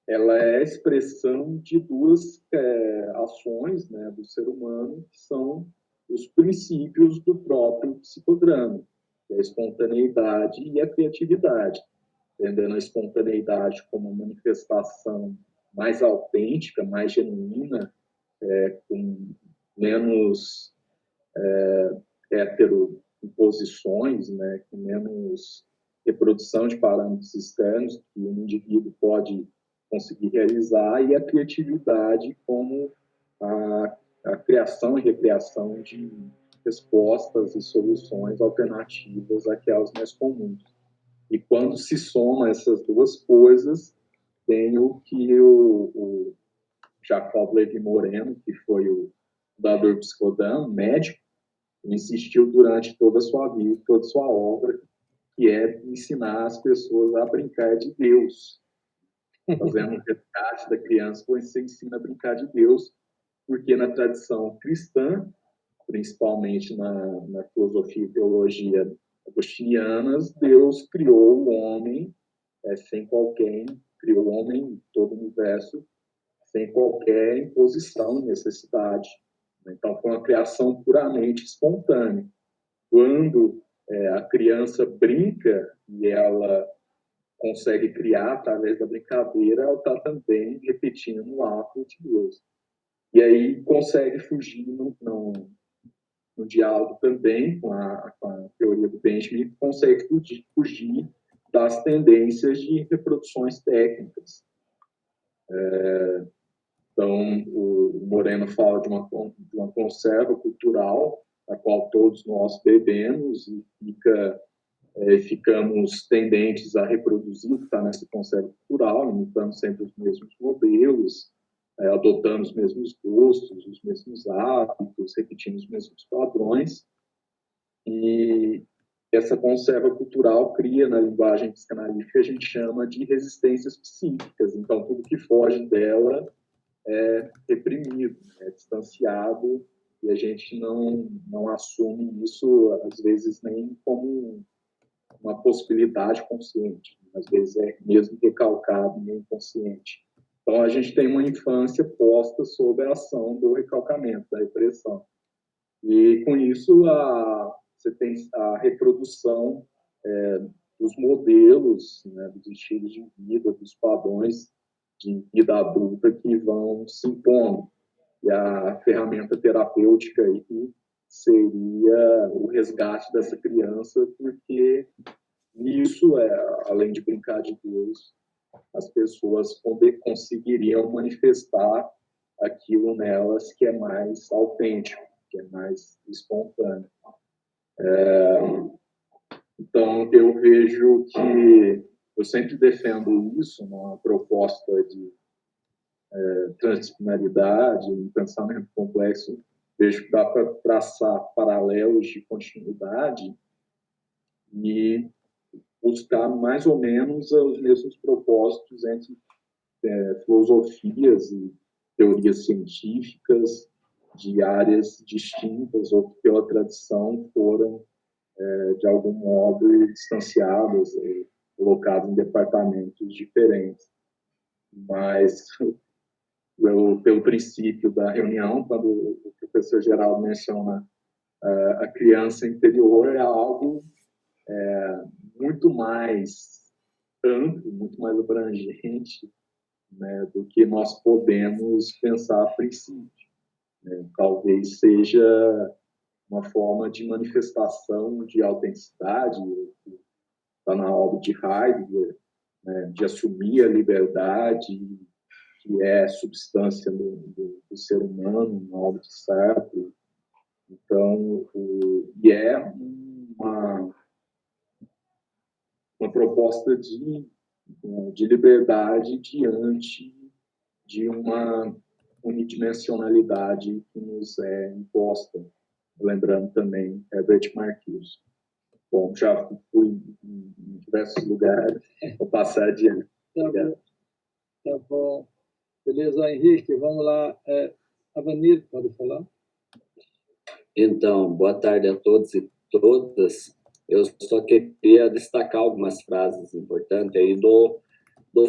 ela é a expressão de duas ações, né, do ser humano, que são os princípios do próprio psicodrama, que é a espontaneidade e a criatividade, entendendo a espontaneidade como uma manifestação mais autêntica, mais genuína, com menos heteroimposições, né, com menos reprodução de parâmetros externos que um indivíduo pode conseguir realizar, e a criatividade como a criação e recriação de respostas e soluções alternativas àquelas mais comuns. E quando se soma essas duas coisas, tem o que o Jacob Levi Moreno, que foi o fundador do Psicodão, médico, insistiu durante toda a sua vida, toda a sua obra, que é ensinar as pessoas a brincar de Deus. Fazendo um resgate da criança, você ensina a brincar de Deus, porque na tradição cristã, principalmente na filosofia e teologia agostinianas, Deus criou o homem sem qualquer, criou o homem, todo o universo, sem qualquer imposição e necessidade. Então, foi uma criação puramente espontânea. Quando a criança brinca e ela consegue criar através da brincadeira, ela está também repetindo o ato de Deus. E aí consegue fugir no diálogo também com a teoria do Benjamin, consegue fugir das tendências de reproduções técnicas. Então, o Moreno fala de uma conserva cultural, a qual todos nós bebemos e ficamos tendentes a reproduzir o que está nessa conserva cultural, imitando sempre os mesmos modelos, adotando os mesmos gostos, os mesmos hábitos, repetindo os mesmos padrões. E essa conserva cultural cria, na linguagem psicanalítica, a gente chama de resistências psíquicas. Então, tudo que foge dela é reprimido, é distanciado, e a gente não assume isso, às vezes, nem como uma possibilidade consciente. Às vezes é mesmo recalcado e inconsciente. Então, a gente tem uma infância posta sob a ação do recalcamento, da repressão. E, com isso, você tem a reprodução dos modelos, né, dos estilos de vida, dos padrões de vida adulta que vão se impondo. E a ferramenta terapêutica aí seria o resgate dessa criança, porque nisso, além de brincar de Deus, as pessoas conseguiriam manifestar aquilo nelas que é mais autêntico, que é mais espontâneo. Então, eu vejo que eu sempre defendo isso numa proposta de transdisciplinaridade, um pensamento complexo. Vejo que dá para traçar paralelos de continuidade e buscar mais ou menos os mesmos propósitos entre filosofias e teorias científicas de áreas distintas ou que pela tradição foram, de algum modo, distanciadas, colocadas em departamentos diferentes. Mas, pelo princípio da reunião, quando o professor Geraldo menciona a criança interior, é algo muito mais amplo, muito mais abrangente, né, do que nós podemos pensar a princípio. Né? Talvez seja uma forma de manifestação de autenticidade, está na obra de Heidegger, né, de assumir a liberdade, que é substância do ser humano, na obra de Sartre. Então, é uma proposta de liberdade diante de uma unidimensionalidade que nos é imposta. Lembrando também Herbert Marcuse. Bom, já fui em diversos lugares, vou passar adiante. Tá bom. Beleza, Henrique, vamos lá. Avanir, pode falar? Então, boa tarde a todos e todas. Eu só queria destacar algumas frases importantes aí do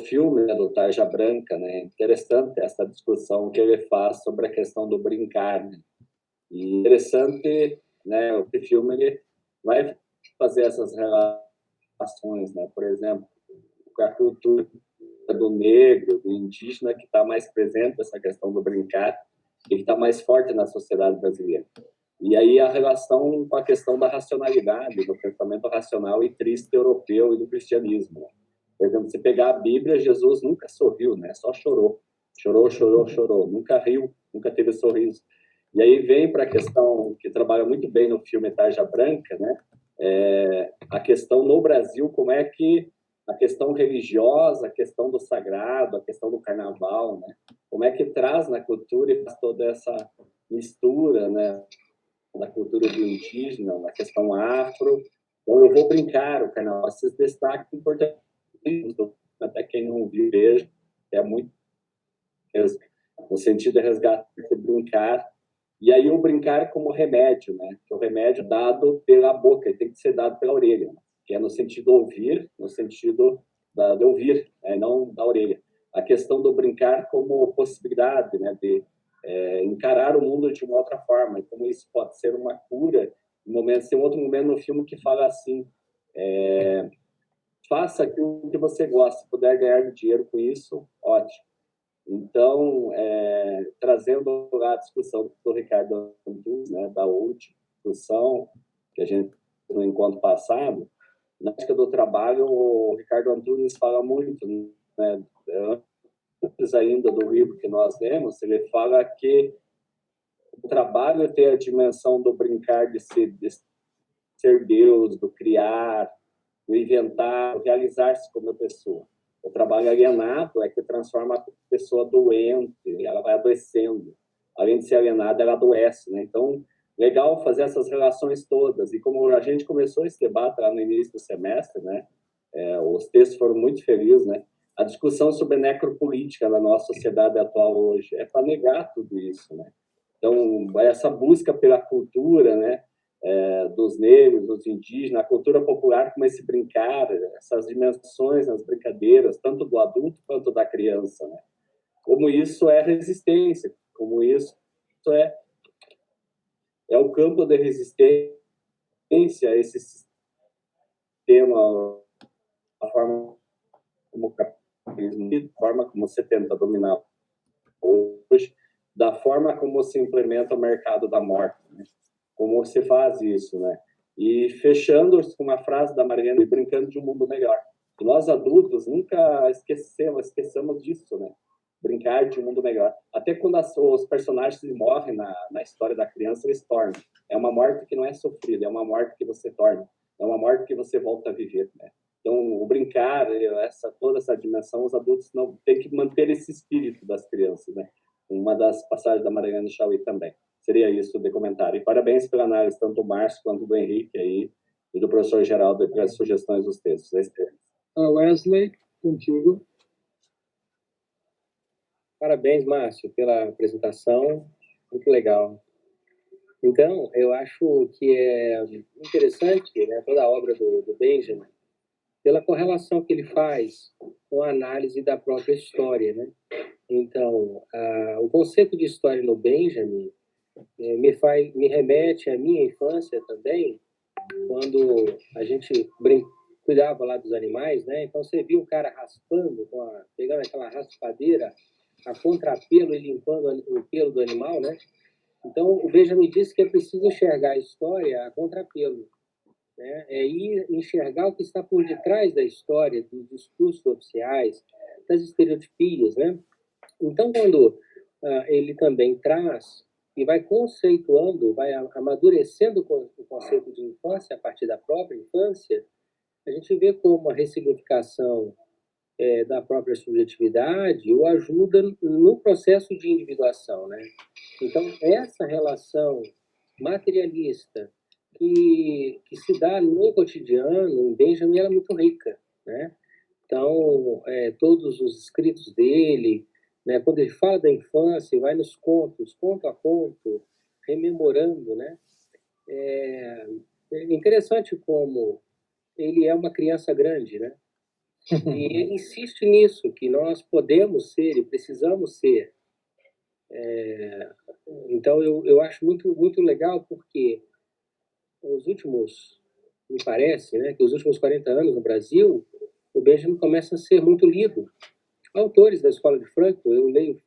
filme, né, do Tarja Branca, né? Interessante essa discussão que ele faz sobre a questão do brincar, né? E interessante, né, o filme ele vai fazer essas relações, né? Por exemplo, com a cultura do negro, do indígena, que está mais presente essa questão do brincar e que está mais forte na sociedade brasileira. E aí a relação com a questão da racionalidade, do pensamento racional e triste europeu e do cristianismo. Né? Por exemplo, se pegar a Bíblia, Jesus nunca sorriu, né? Só chorou. Chorou, chorou, chorou. Nunca riu, nunca teve sorriso. E aí vem para a questão que trabalha muito bem no filme Tarja Branca, né? A questão no Brasil, como é que a questão religiosa, a questão do sagrado, a questão do carnaval, né? Como é que traz na cultura e faz toda essa mistura, né, da cultura do indígena, na questão afro. Então, eu vou brincar o carnaval. Esses destaques importantes, até quem não viu, veja, é muito, no sentido de resgatar, de brincar. E aí o brincar como remédio, né? Que o remédio dado pela boca, ele tem que ser dado pela orelha, né? Que é no sentido ouvir, no sentido de ouvir, né? Não da orelha. A questão do brincar como possibilidade, né? De encarar o mundo de uma outra forma, e como isso pode ser uma cura. Tem outro momento no filme que fala assim, faça aquilo que você gosta, se puder ganhar dinheiro com isso, ótimo. Então, trazendo a discussão do Ricardo Antunes, né, da última discussão que a gente no encontro passado, na ética do trabalho, o Ricardo Antunes fala muito, né, antes ainda do livro que nós lemos, ele fala que o trabalho tem a dimensão do brincar, de ser Deus, do criar, do inventar, do realizar-se como pessoa. O trabalho alienado é que transforma a pessoa doente, ela vai adoecendo. Além de ser alienada, ela adoece, né? Então, legal fazer essas relações todas. E como a gente começou esse debate lá no início do semestre, né? Os textos foram muito felizes, né? A discussão sobre necropolítica na nossa sociedade atual hoje é para negar tudo isso, né? Então, essa busca pela cultura, né? Dos negros, dos indígenas, a cultura popular, como esse brincar, essas dimensões nas brincadeiras, tanto do adulto quanto da criança, né? Como isso é resistência, como isso é o campo de resistência a esse sistema, a forma como o capitalismo, a forma como você tenta dominar hoje, da forma como se implementa o mercado da morte, né? Como você faz isso, né? E fechando com uma frase da Mariana, brincando de um mundo melhor. E nós adultos nunca esqueçamos disso, né? Brincar de um mundo melhor. Até quando os personagens morrem na história da criança, eles tornam. É uma morte que não é sofrida, é uma morte que você torna. É uma morte que você volta a viver, né? Então, o brincar, toda essa dimensão, os adultos não têm que manter esse espírito das crianças, né? Uma das passagens da Mariana Chauí também. Seria isso de comentário. E parabéns pela análise, tanto do Márcio quanto do Henrique aí, e do professor Geraldo pelas sugestões dos textos. Wesley, contigo. Parabéns, Márcio, pela apresentação. Muito legal. Então, eu acho que é interessante, né, toda a obra do Benjamin, pela correlação que ele faz com a análise da própria história, né? Então, o conceito de história no Benjamin me remete à minha infância também, quando a gente cuidava lá dos animais, né? Então você via o cara raspando, pegando aquela raspadeira a contrapelo e limpando o pelo do animal, né? Então o Benjamin disse que é preciso enxergar a história a contrapelo, né? É ir enxergar o que está por detrás da história, dos discursos oficiais, das estereotipias, né? Então quando ele também traz e vai conceituando, vai amadurecendo o conceito de infância a partir da própria infância, a gente vê como a ressignificação da própria subjetividade o ajuda no processo de individuação, né? Então, essa relação materialista que se dá no cotidiano, em Benjamin, ela é muito rica, né? Então, todos os escritos dele, né, quando ele fala da infância, vai nos contos, conto a conto, rememorando, né? É interessante como ele é uma criança grande, né? E ele insiste nisso, que nós podemos ser e precisamos ser. Então, eu acho muito, muito legal, porque me parece, né, que os últimos 40 anos no Brasil, o Benjamin começa a ser muito lido. Autores da Escola de Frankfurt, eu leio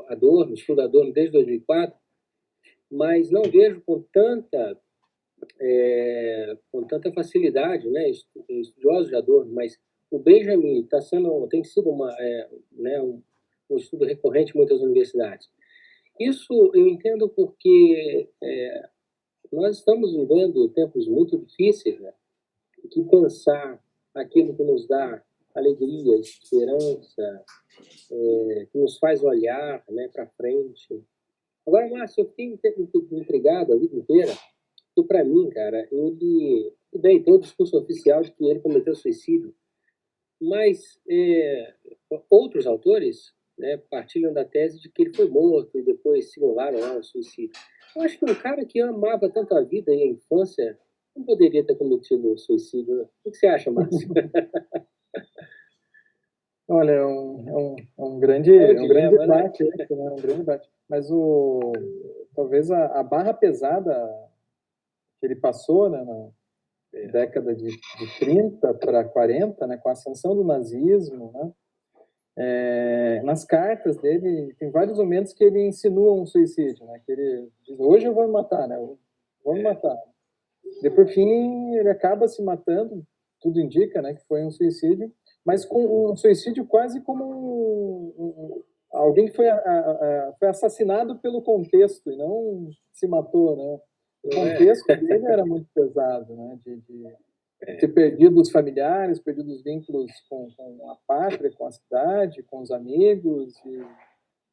Adorno, estudo Adorno desde 2004, mas não vejo com tanta facilidade, né, estudiosos de Adorno, mas o Benjamin tem sido um estudo recorrente em muitas universidades. Isso eu entendo porque nós estamos vivendo tempos muito difíceis, né, que pensar aquilo que nos dá alegria, esperança, que nos faz olhar, né, para frente, Agora, Márcio, eu fiquei intrigado a vida inteira, e para mim, cara, ele bem, tem o discurso oficial de que ele cometeu suicídio, mas outros autores, né, partilham da tese de que ele foi morto e depois simularam lá o suicídio. Eu acho que um cara que amava tanto a vida e a infância não poderia ter cometido suicídio, né? O que você acha, Márcio? Olha, é um grande dilema, né? debate esse, né? Um grande debate. Mas talvez a barra pesada que ele passou, né, na década de 30 para 40, né, com a ascensão do nazismo, né, nas cartas dele, tem vários momentos que ele insinua um suicídio, né, que ele diz, hoje eu vou me matar, né, vou me matar. E, por fim, ele acaba se matando, tudo indica, né, que foi um suicídio, mas com um suicídio quase como alguém que foi assassinado pelo contexto e não se matou, né. O contexto dele era muito pesado, né, de ter perdido os familiares, perdido os vínculos com a pátria, com a cidade, com os amigos,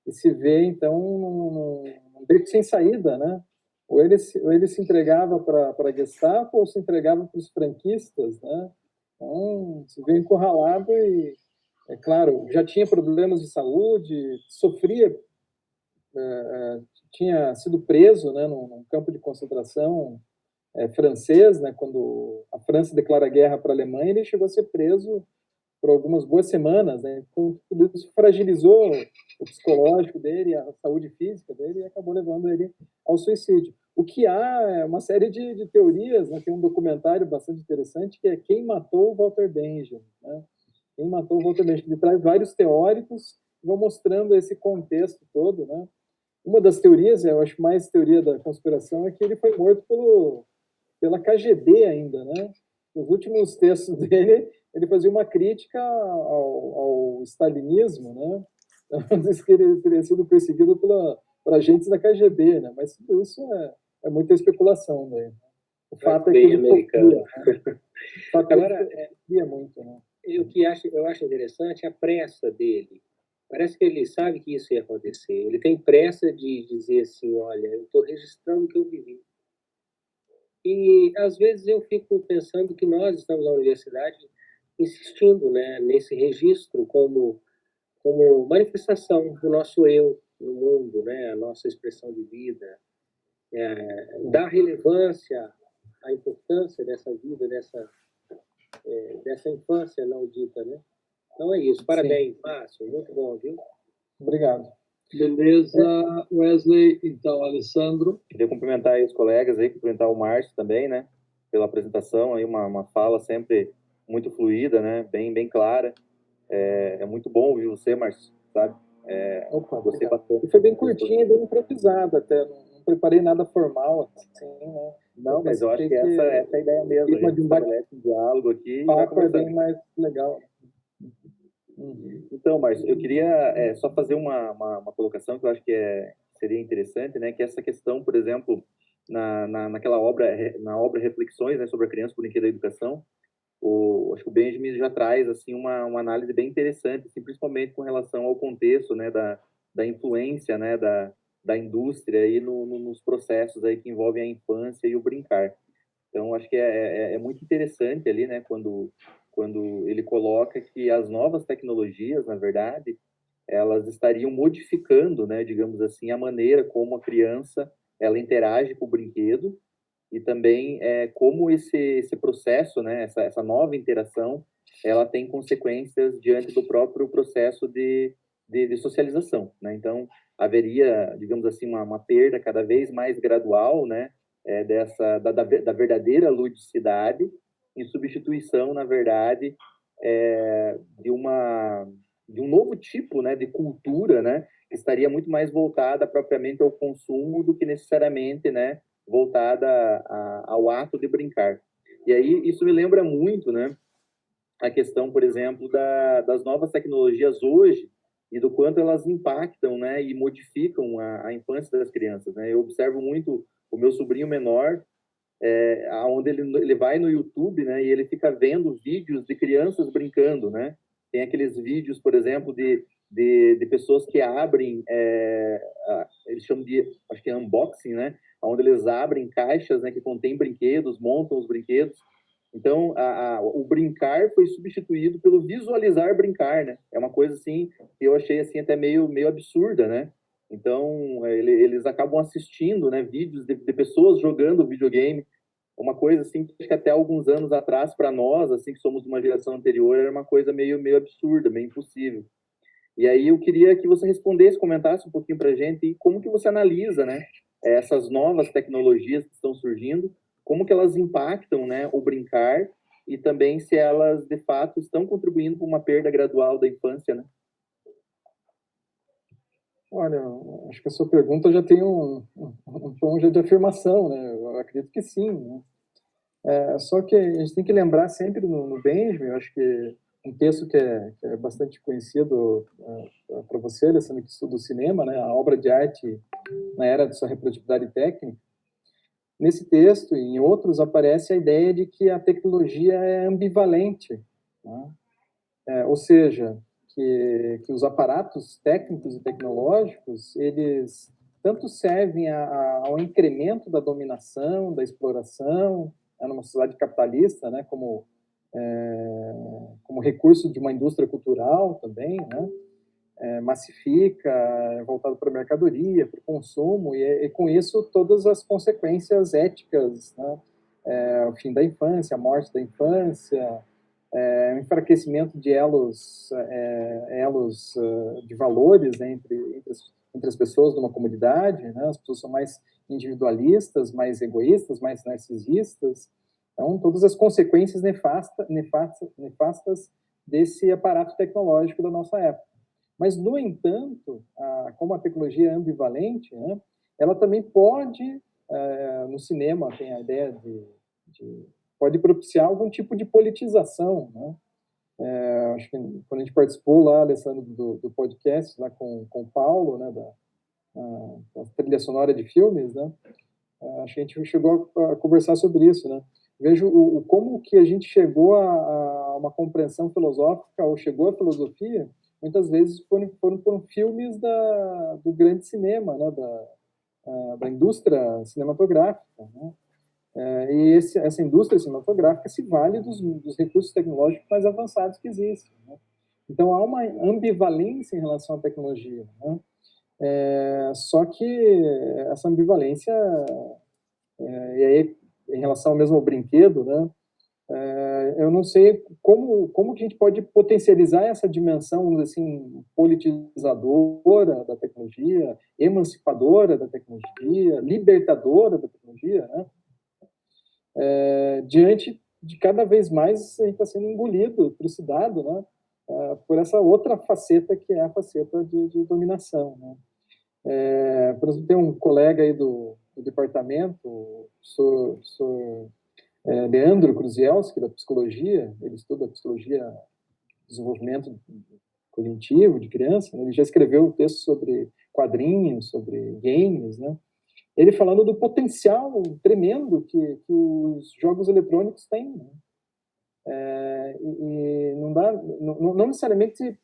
e se vê, então, num beco sem saída, né? Ou ele se entregava para a Gestapo ou se entregava para os franquistas, né? Então, se vê encurralado e, é claro, já tinha problemas de saúde, sofria, tinha sido preso, né, num campo de concentração francês, né, quando a França declara guerra para a Alemanha, ele chegou a ser preso por algumas boas semanas, né? Então, tudo isso fragilizou o psicológico dele, a saúde física dele, e acabou levando ele ao suicídio. O que há é uma série de teorias, né? Tem um documentário bastante interessante que é Quem Matou Walter Benjamin, né? Quem Matou Walter Benjamin. Ele traz vários teóricos que vão mostrando esse contexto todo, né? Uma das teorias, eu acho mais teoria da conspiração, é que ele foi morto pela KGB ainda, né? Nos últimos textos dele, ele fazia uma crítica ao stalinismo, né? Diz que ele teria sido perseguido por agentes da KGB, né? Mas tudo isso é muita especulação daí. O fato é que ele americano. Sofria, né? O fato Agora, sofria muito, né? eu acho interessante a pressa dele. Parece que ele sabe que isso ia acontecer. Ele tem pressa de dizer assim, olha, eu estou registrando o que eu vivi. E, às vezes, eu fico pensando que nós estamos na universidade insistindo, né, nesse registro como manifestação do nosso eu no mundo, né, a nossa expressão de vida, dar relevância à importância dessa vida, dessa infância não dita, né? Então é isso. Parabéns, Márcio. Muito bom, viu? Obrigado. Beleza, Wesley. Então, Alessandro. Queria cumprimentar aí os colegas aí, cumprimentar o Márcio também, né, pela apresentação, aí uma fala sempre muito fluida, né, bem clara. É muito bom ouvir você, Márcio, sabe? Opa, Gostei obrigado. bastante. E foi bem curtinho e bem improvisado até, não preparei nada formal, assim, né? Não, mas eu acho que essa é a ideia mesmo, a gente estabelece um diálogo aqui e vai papo é conversando. bem mais legal. Então, Márcio, eu queria só fazer uma colocação que eu acho que seria interessante, né? Que essa questão, por exemplo, naquela obra, na obra Reflexões, né, sobre a criança, o brinquedo da educação, acho que o Benjamin já traz assim uma análise bem interessante, assim, principalmente com relação ao contexto, né, da influência, né, da indústria aí nos processos aí que envolvem a infância e o brincar. Então, acho que é muito interessante ali, né, quando ele coloca que as novas tecnologias, na verdade, elas estariam modificando, né, digamos assim, a maneira como a criança ela interage com o brinquedo e também como esse processo, né, essa nova interação, ela tem consequências diante do próprio processo de socialização, né? Então, haveria, digamos assim, uma perda cada vez mais gradual, né, da verdadeira ludicidade, em substituição, na verdade, de um novo tipo, né, de cultura, né, que estaria muito mais voltada propriamente ao consumo do que necessariamente, né, voltada ao ato de brincar. E aí isso me lembra muito, né, a questão, por exemplo, das novas tecnologias hoje e do quanto elas impactam, né, e modificam a infância das crianças, né? Eu observo muito o meu sobrinho menor, onde ele vai no YouTube, né, e ele fica vendo vídeos de crianças brincando, né? Tem aqueles vídeos, por exemplo, de de pessoas que abrem, eles chamam de, acho que é unboxing, né? Onde eles abrem caixas, né, que contêm brinquedos, montam os brinquedos. Então, o brincar foi substituído pelo visualizar brincar, né? É uma coisa, assim, que eu achei, assim, até meio absurda, né? Então, eles acabam assistindo, né, vídeos de pessoas jogando videogame. Uma coisa, assim, que até alguns anos atrás, para nós, assim, que somos de uma geração anterior, era uma coisa meio absurda, meio impossível. E aí eu queria que você respondesse, comentasse um pouquinho para a gente e como que você analisa, né, essas novas tecnologias que estão surgindo, como que elas impactam, né, o brincar e também se elas, de fato, estão contribuindo para uma perda gradual da infância, né? Olha, acho que a sua pergunta já tem um tom já de afirmação, né? Eu acredito que sim, né? Só que a gente tem que lembrar sempre no Benjamin, eu acho que um texto que é bastante conhecido para você, Alessandro, que estuda o cinema, né? A obra de arte na era de sua reprodutibilidade técnica. Nesse texto e em outros aparece a ideia de que a tecnologia é ambivalente, né? Ou seja, que os aparatos técnicos e tecnológicos, eles tanto servem ao incremento da dominação, da exploração, numa sociedade capitalista, né, como recurso de uma indústria cultural também, né, massifica, é voltado para a mercadoria, para o consumo, e com isso todas as consequências éticas, né, o fim da infância, a morte da infância, o enfraquecimento de elos de valores, né, entre as pessoas de uma comunidade, né, as pessoas são mais individualistas, mais egoístas, mais narcisistas. Então, todas as consequências nefastas desse aparato tecnológico da nossa época. Mas, no entanto, como a tecnologia é ambivalente, né, ela também pode, no cinema, tem a ideia pode propiciar algum tipo de politização, né? Acho que quando a gente participou lá, Alessandro, do podcast lá com o Paulo, né, da trilha sonora de filmes, né? Acho que a gente chegou a conversar sobre isso, né? Vejo como que a gente chegou a uma compreensão filosófica, ou chegou à filosofia, muitas vezes foram por filmes do grande cinema, né? Da indústria cinematográfica, né? E essa indústria cinematográfica se vale dos recursos tecnológicos mais avançados que existem, né? Então, há uma ambivalência em relação à tecnologia, né? Só que essa ambivalência, e aí, em relação mesmo ao brinquedo, né? Eu não sei como que a gente pode potencializar essa dimensão, vamos dizer assim, politizadora da tecnologia, emancipadora da tecnologia, libertadora da tecnologia, né? Diante de cada vez mais a gente está sendo engolido, trucidado, né, por essa outra faceta que é a faceta de dominação, né. Por exemplo, tem um colega aí do departamento, o professor Leandro Kruzielski, da psicologia, ele estuda psicologia, desenvolvimento cognitivo de criança, né, ele já escreveu um texto sobre quadrinhos, sobre games, né. Ele falando do potencial tremendo que os jogos eletrônicos têm, né? E não necessariamente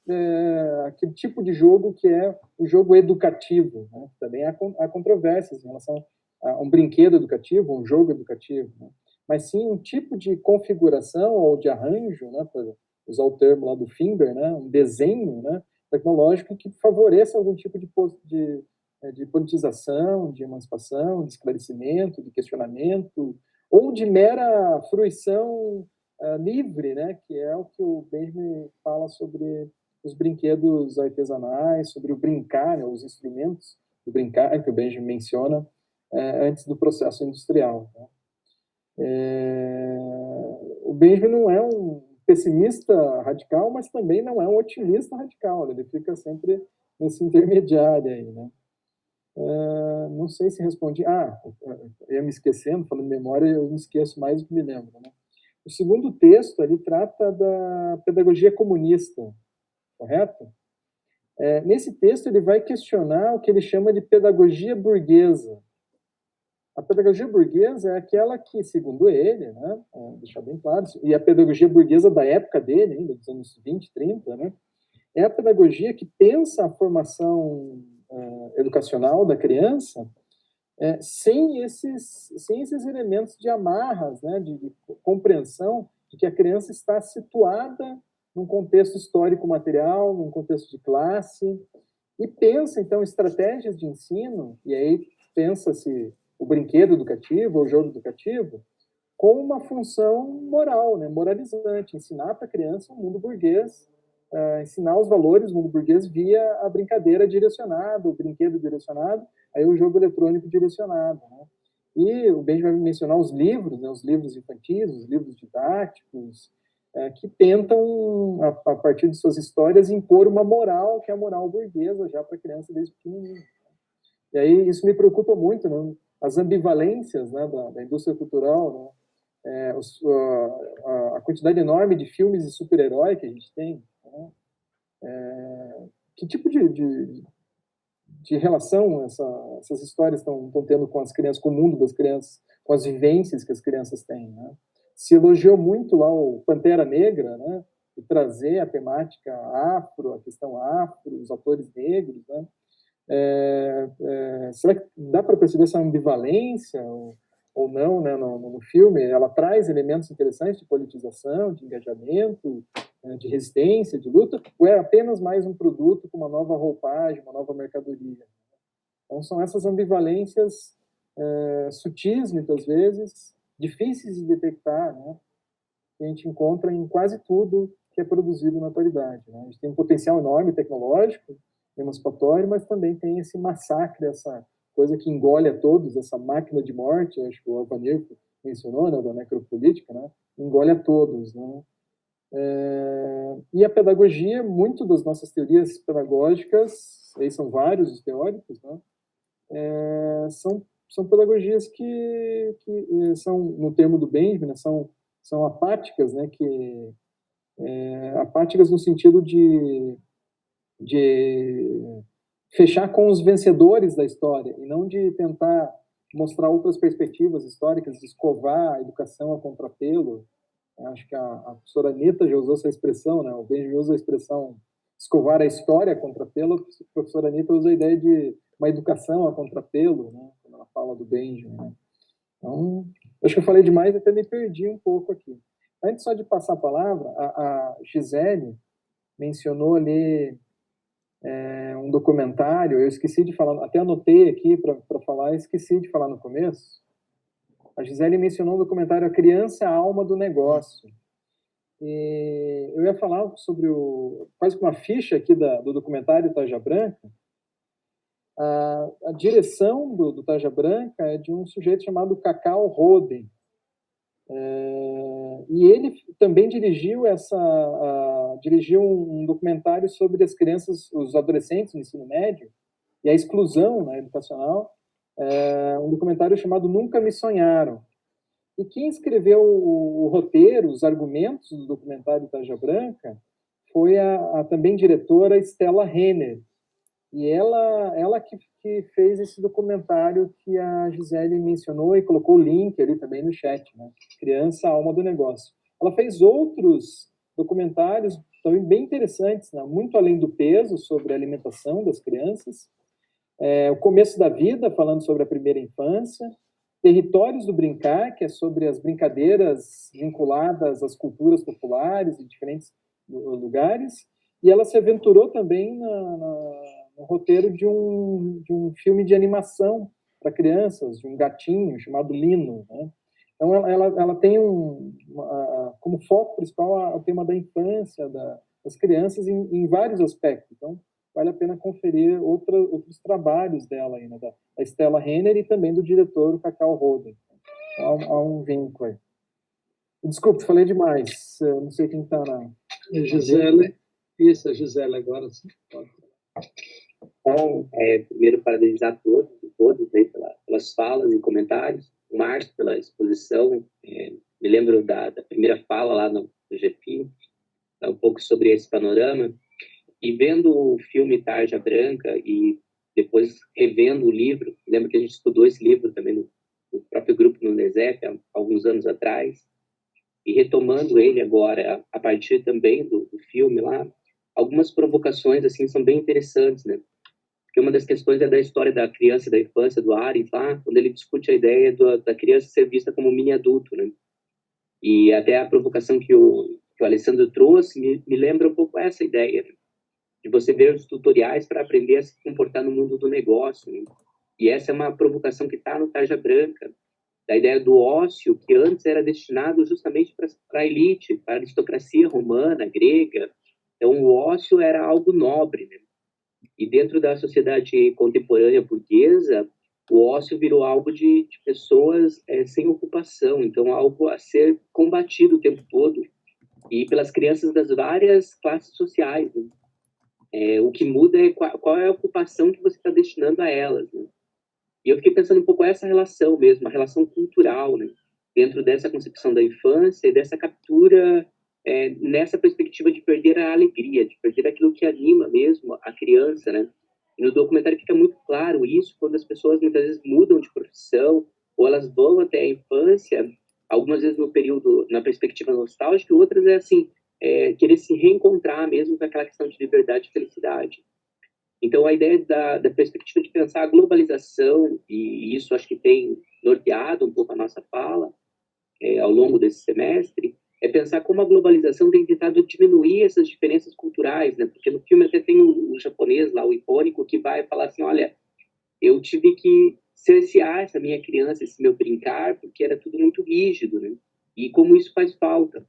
aquele tipo de jogo que é o jogo educativo, né? Também há controvérsias em relação a um brinquedo educativo, um jogo educativo, né? Mas sim um tipo de configuração ou de arranjo, né, para usar o termo lá do Finber, né, um desenho, né, tecnológico que favoreça algum tipo de politização, de emancipação, de esclarecimento, de questionamento, ou de mera fruição livre, né, que é o que o Benjamin fala sobre os brinquedos artesanais, sobre o brincar, né, os instrumentos do brincar, que o Benjamin menciona antes do processo industrial, né. O Benjamin não é um pessimista radical, mas também não é um otimista radical, né? Ele fica sempre nesse intermediário aí, né. Não sei se respondi. Eu ia me esquecendo, falando de memória, eu me esqueço mais do que me lembro, né? O segundo texto, ele trata da pedagogia comunista, correto? Nesse texto, ele vai questionar o que ele chama de pedagogia burguesa. A pedagogia burguesa é aquela que, segundo ele, né, deixar bem claro, e a pedagogia burguesa da época dele, ainda dos anos 20, 30, né, é a pedagogia que pensa a formação educacional da criança sem esses elementos de amarras, né, de compreensão de que a criança está situada num contexto histórico material, num contexto de classe, e pensa, então, estratégias de ensino, e aí pensa-se o brinquedo educativo, ou o jogo educativo, com uma função moral, né, moralizante, ensinar para a criança o mundo burguês, ensinar os valores do mundo burguês via a brincadeira direcionada, o brinquedo direcionado, aí o jogo eletrônico direcionado, né? E o Benjamin vai mencionar os livros, né, os livros infantis, os livros didáticos, que tentam, a partir de suas histórias, impor uma moral, que é a moral burguesa, já para a criança desde pequenininha. E aí isso me preocupa muito, né? As ambivalências, né, da indústria cultural, né? A quantidade enorme de filmes de super-herói que a gente tem, né? Que tipo de relação essas histórias estão tendo com as crianças, com o mundo das crianças, com as vivências que as crianças têm, né? Se elogiou muito lá o Pantera Negra, né? E trazer a temática afro, a questão afro, os atores negros, né? Será que dá para perceber essa ambivalência ou não, né, no filme? Ela traz elementos interessantes de politização, de engajamento, de resistência, de luta, ou é apenas mais um produto com uma nova roupagem, uma nova mercadoria? Então são essas ambivalências sutis, muitas vezes, difíceis de detectar, né, que a gente encontra em quase tudo que é produzido na atualidade, né? A gente tem um potencial enorme tecnológico, emancipatório, mas também tem esse massacre, essa coisa que engole a todos, essa máquina de morte, acho que o Albanir mencionou, né, da necropolítica, né, engole a todos, né? E a pedagogia, muito das nossas teorias pedagógicas, aí são vários os teóricos, né, são pedagogias que são, no termo do Benjamin, né, são apáticas, né, apáticas no sentido de fechar com os vencedores da história e não de tentar mostrar outras perspectivas históricas, de escovar a educação a contrapelo. Acho que a professora Anitta já usou essa expressão, né? O Benjamin usa a expressão escovar a história a contrapelo, a professora Anitta usa a ideia de uma educação a contrapelo, né? Quando ela fala do Benjamin, né? Então, acho que eu falei demais e até me perdi um pouco aqui. Antes só de passar a palavra, a Gisele mencionou ali um documentário, eu esqueci de falar, até anotei aqui para falar, esqueci de falar no começo. A Gisele mencionou um documentário A Criança é a Alma do Negócio. E eu ia falar sobre quase que uma ficha aqui do documentário Tarja Branca. A direção do Tarja Branca é de um sujeito chamado Cacau Roden. E ele também dirigiu um documentário sobre as crianças, os adolescentes no ensino médio e a exclusão, né, educacional, um documentário chamado Nunca Me Sonharam. E quem escreveu o roteiro, os argumentos do documentário Tarja Branca foi a também diretora Stella Renner. E ela que fez esse documentário que a Gisele mencionou e colocou o link ali também no chat, né? Criança, Alma do Negócio. Ela fez outros documentários também bem interessantes, né? Muito além do peso, sobre a alimentação das crianças. O Começo da Vida, falando sobre a primeira infância. Territórios do Brincar, que é sobre as brincadeiras vinculadas às culturas populares em diferentes lugares. E ela se aventurou também no roteiro de um filme de animação para crianças, de um gatinho chamado Lino, né? Então, ela tem como foco principal o tema da infância, das crianças em vários aspectos. Então, vale a pena conferir outros trabalhos dela, aí, né? Da Stella Renner e também do diretor Cacau Roden. Há um vínculo aí. Desculpe, falei demais. Eu não sei quem está na... Gisele. Isso, a Gisele agora sim. Então, primeiro, parabenizar todos aí pelas falas e comentários. O Márcio, pela exposição. Me lembro da primeira fala lá no GFI, um pouco sobre esse panorama. E vendo o filme Tarja Branca e depois revendo o livro, lembro que a gente estudou esse livro também no próprio grupo no NESEP, há alguns anos atrás, e retomando ele agora, a partir também do filme lá, algumas provocações assim são bem interessantes, né? Porque uma das questões é da história da criança e da infância, do Arendt lá, quando ele discute a ideia da criança ser vista como um mini adulto, né? E até a provocação que o Alessandro trouxe me lembra um pouco essa ideia, né? De você ver os tutoriais para aprender a se comportar no mundo do negócio, né? E essa é uma provocação que está no Tarja Branca, da ideia do ócio, que antes era destinado justamente para a elite, para a aristocracia romana, grega. Então, o ócio era algo nobre, né? E dentro da sociedade contemporânea burguesa, o ócio virou algo de pessoas sem ocupação, então algo a ser combatido o tempo todo, e pelas crianças das várias classes sociais, né? O que muda é qual é a ocupação que você está destinando a elas, né? E eu fiquei pensando um pouco essa relação mesmo, a relação cultural, né? Dentro dessa concepção da infância e dessa captura nessa perspectiva de perder a alegria, de perder aquilo que anima mesmo a criança, né? E no documentário fica muito claro isso, quando as pessoas muitas vezes mudam de profissão, ou elas vão até a infância, algumas vezes no período, na perspectiva nostálgica, e outras é assim, querer se reencontrar mesmo com aquela questão de liberdade e felicidade. Então, a ideia da perspectiva de pensar a globalização, e isso acho que tem norteado um pouco a nossa fala ao longo desse semestre, é pensar como a globalização tem tentado diminuir essas diferenças culturais, né? Porque no filme até tem o japonês lá, o icônico, que vai falar assim, olha, eu tive que cercear essa minha criança, esse meu brincar, porque era tudo muito rígido, né? E como isso faz falta.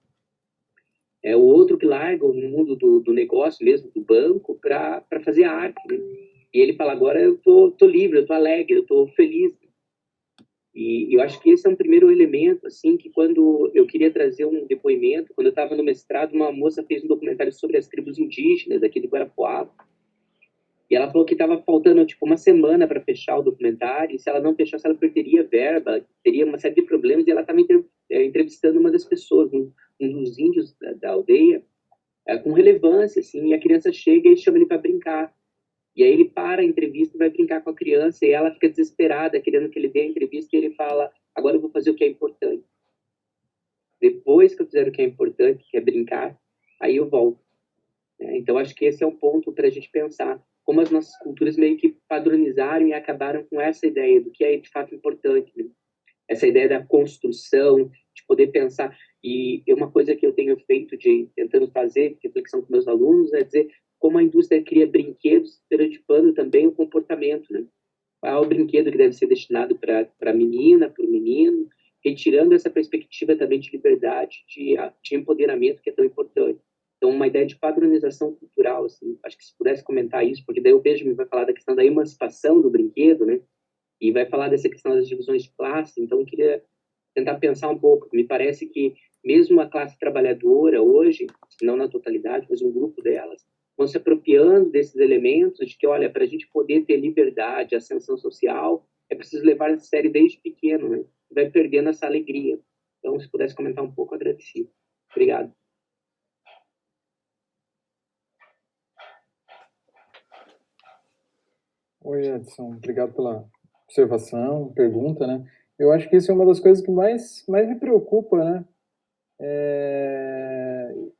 O outro que larga no mundo do negócio mesmo, do banco, para fazer arte, né? E ele fala, agora eu tô livre, eu tô alegre, eu tô feliz. E eu acho que esse é um primeiro elemento, assim, que quando eu queria trazer um depoimento, quando eu estava no mestrado, uma moça fez um documentário sobre as tribos indígenas aqui de Guarapuava. E ela falou que estava faltando, tipo, uma semana para fechar o documentário, e se ela não fechasse, ela perderia verba, teria uma série de problemas, e ela estava entrevistando uma das pessoas, um dos índios da aldeia, com relevância, assim, e a criança chega e chama ele para brincar. E aí ele para a entrevista e vai brincar com a criança, e ela fica desesperada, querendo que ele dê a entrevista, e ele fala, agora eu vou fazer o que é importante. Depois que eu fizer o que é importante, que é brincar, aí eu volto. Então, acho que esse é um ponto para a gente pensar como as nossas culturas meio que padronizaram e acabaram com essa ideia do que é de fato importante, né? Essa ideia da construção, de poder pensar. E uma coisa que eu tenho feito tentando fazer reflexão com meus alunos é dizer como a indústria cria brinquedos estereotipando também o comportamento, né? Qual é o brinquedo que deve ser destinado para a menina, para o menino, retirando essa perspectiva também de liberdade, de empoderamento que é tão importante. Então, uma ideia de padronização cultural, assim, acho que se pudesse comentar isso, porque daí o Benjamin vai falar da questão da emancipação do brinquedo, né? E vai falar dessa questão das divisões de classe. Então, eu queria tentar pensar um pouco. Me parece que mesmo a classe trabalhadora hoje, não na totalidade, mas um grupo delas, vão se apropriando desses elementos de que, olha, para a gente poder ter liberdade, ascensão social, é preciso levar a série desde pequeno, né? Vai perdendo essa alegria. Então, se pudesse comentar um pouco, agradecido. Obrigado. Oi, Edson. Obrigado pela observação, pergunta, né? Eu acho que isso é uma das coisas que mais me preocupa, né?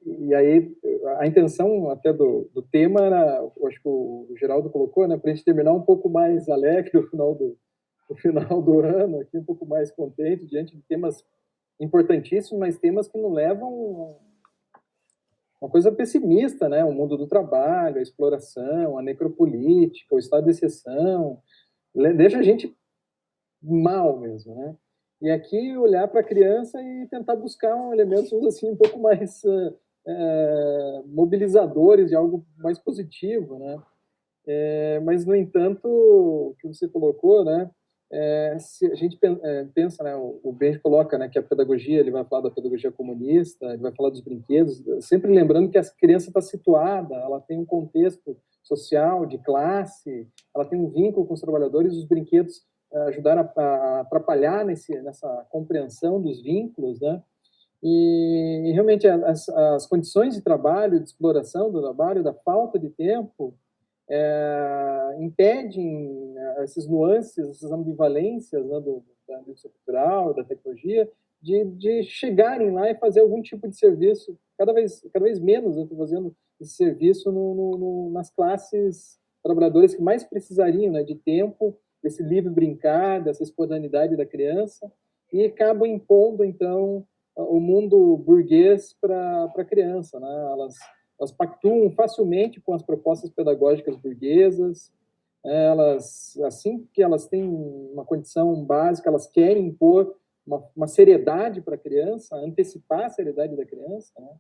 E aí, a intenção até do tema era, eu acho que o Geraldo colocou, né? Para a gente terminar um pouco mais alegre no final do ano, aqui um pouco mais contente, diante de temas importantíssimos, mas temas que não levam uma coisa pessimista, né? O mundo do trabalho, a exploração, a necropolítica, o estado de exceção, deixa a gente mal mesmo, né? E aqui olhar para a criança e tentar buscar elementos assim um pouco mais mobilizadores de algo mais positivo, né? Mas no entanto, o que você colocou, né? Se a gente pensa, né, o Benjamin coloca, né, que a pedagogia, ele vai falar da pedagogia comunista, ele vai falar dos brinquedos, sempre lembrando que a criança está situada, ela tem um contexto social, de classe, ela tem um vínculo com os trabalhadores, os brinquedos ajudaram a atrapalhar nessa compreensão dos vínculos, né? E realmente as condições de trabalho, de exploração do trabalho, da falta de tempo, impedem essas nuances, essas ambivalências, né, da indústria cultural, da tecnologia, de chegarem lá e fazer algum tipo de serviço, cada vez menos, né, fazendo esse serviço nas classes trabalhadoras que mais precisariam, né, de tempo, desse livre brincar, dessa espontaneidade da criança, e acabam impondo, então, o mundo burguês para a criança, né? Elas pactuam facilmente com as propostas pedagógicas burguesas, elas, assim que elas têm uma condição básica, elas querem impor uma seriedade para a criança, antecipar a seriedade da criança, né?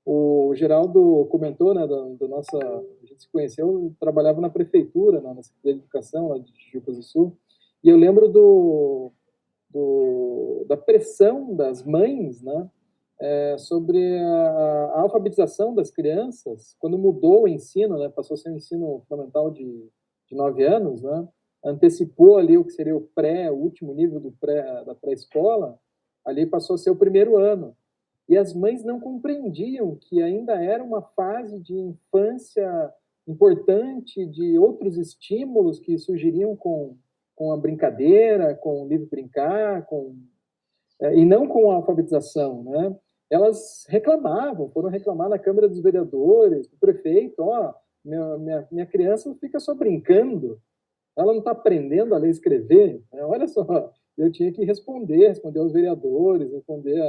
O Geraldo comentou, né, a gente se conheceu, trabalhava na prefeitura, na Secretaria de Educação, lá de Tijucas do Sul, e eu lembro da pressão das mães, né, sobre a alfabetização das crianças, quando mudou o ensino, né, passou a ser um ensino fundamental de 9 anos, né, antecipou ali o que seria o último nível da pré-escola, ali passou a ser o primeiro ano. E as mães não compreendiam que ainda era uma fase de infância importante, de outros estímulos que surgiriam com a brincadeira, com o livre brincar, e não com a alfabetização, né? Elas foram reclamar na Câmara dos Vereadores, do prefeito, minha criança fica só brincando, ela não está aprendendo a ler e escrever, né? Olha só, eu tinha que responder aos vereadores, responder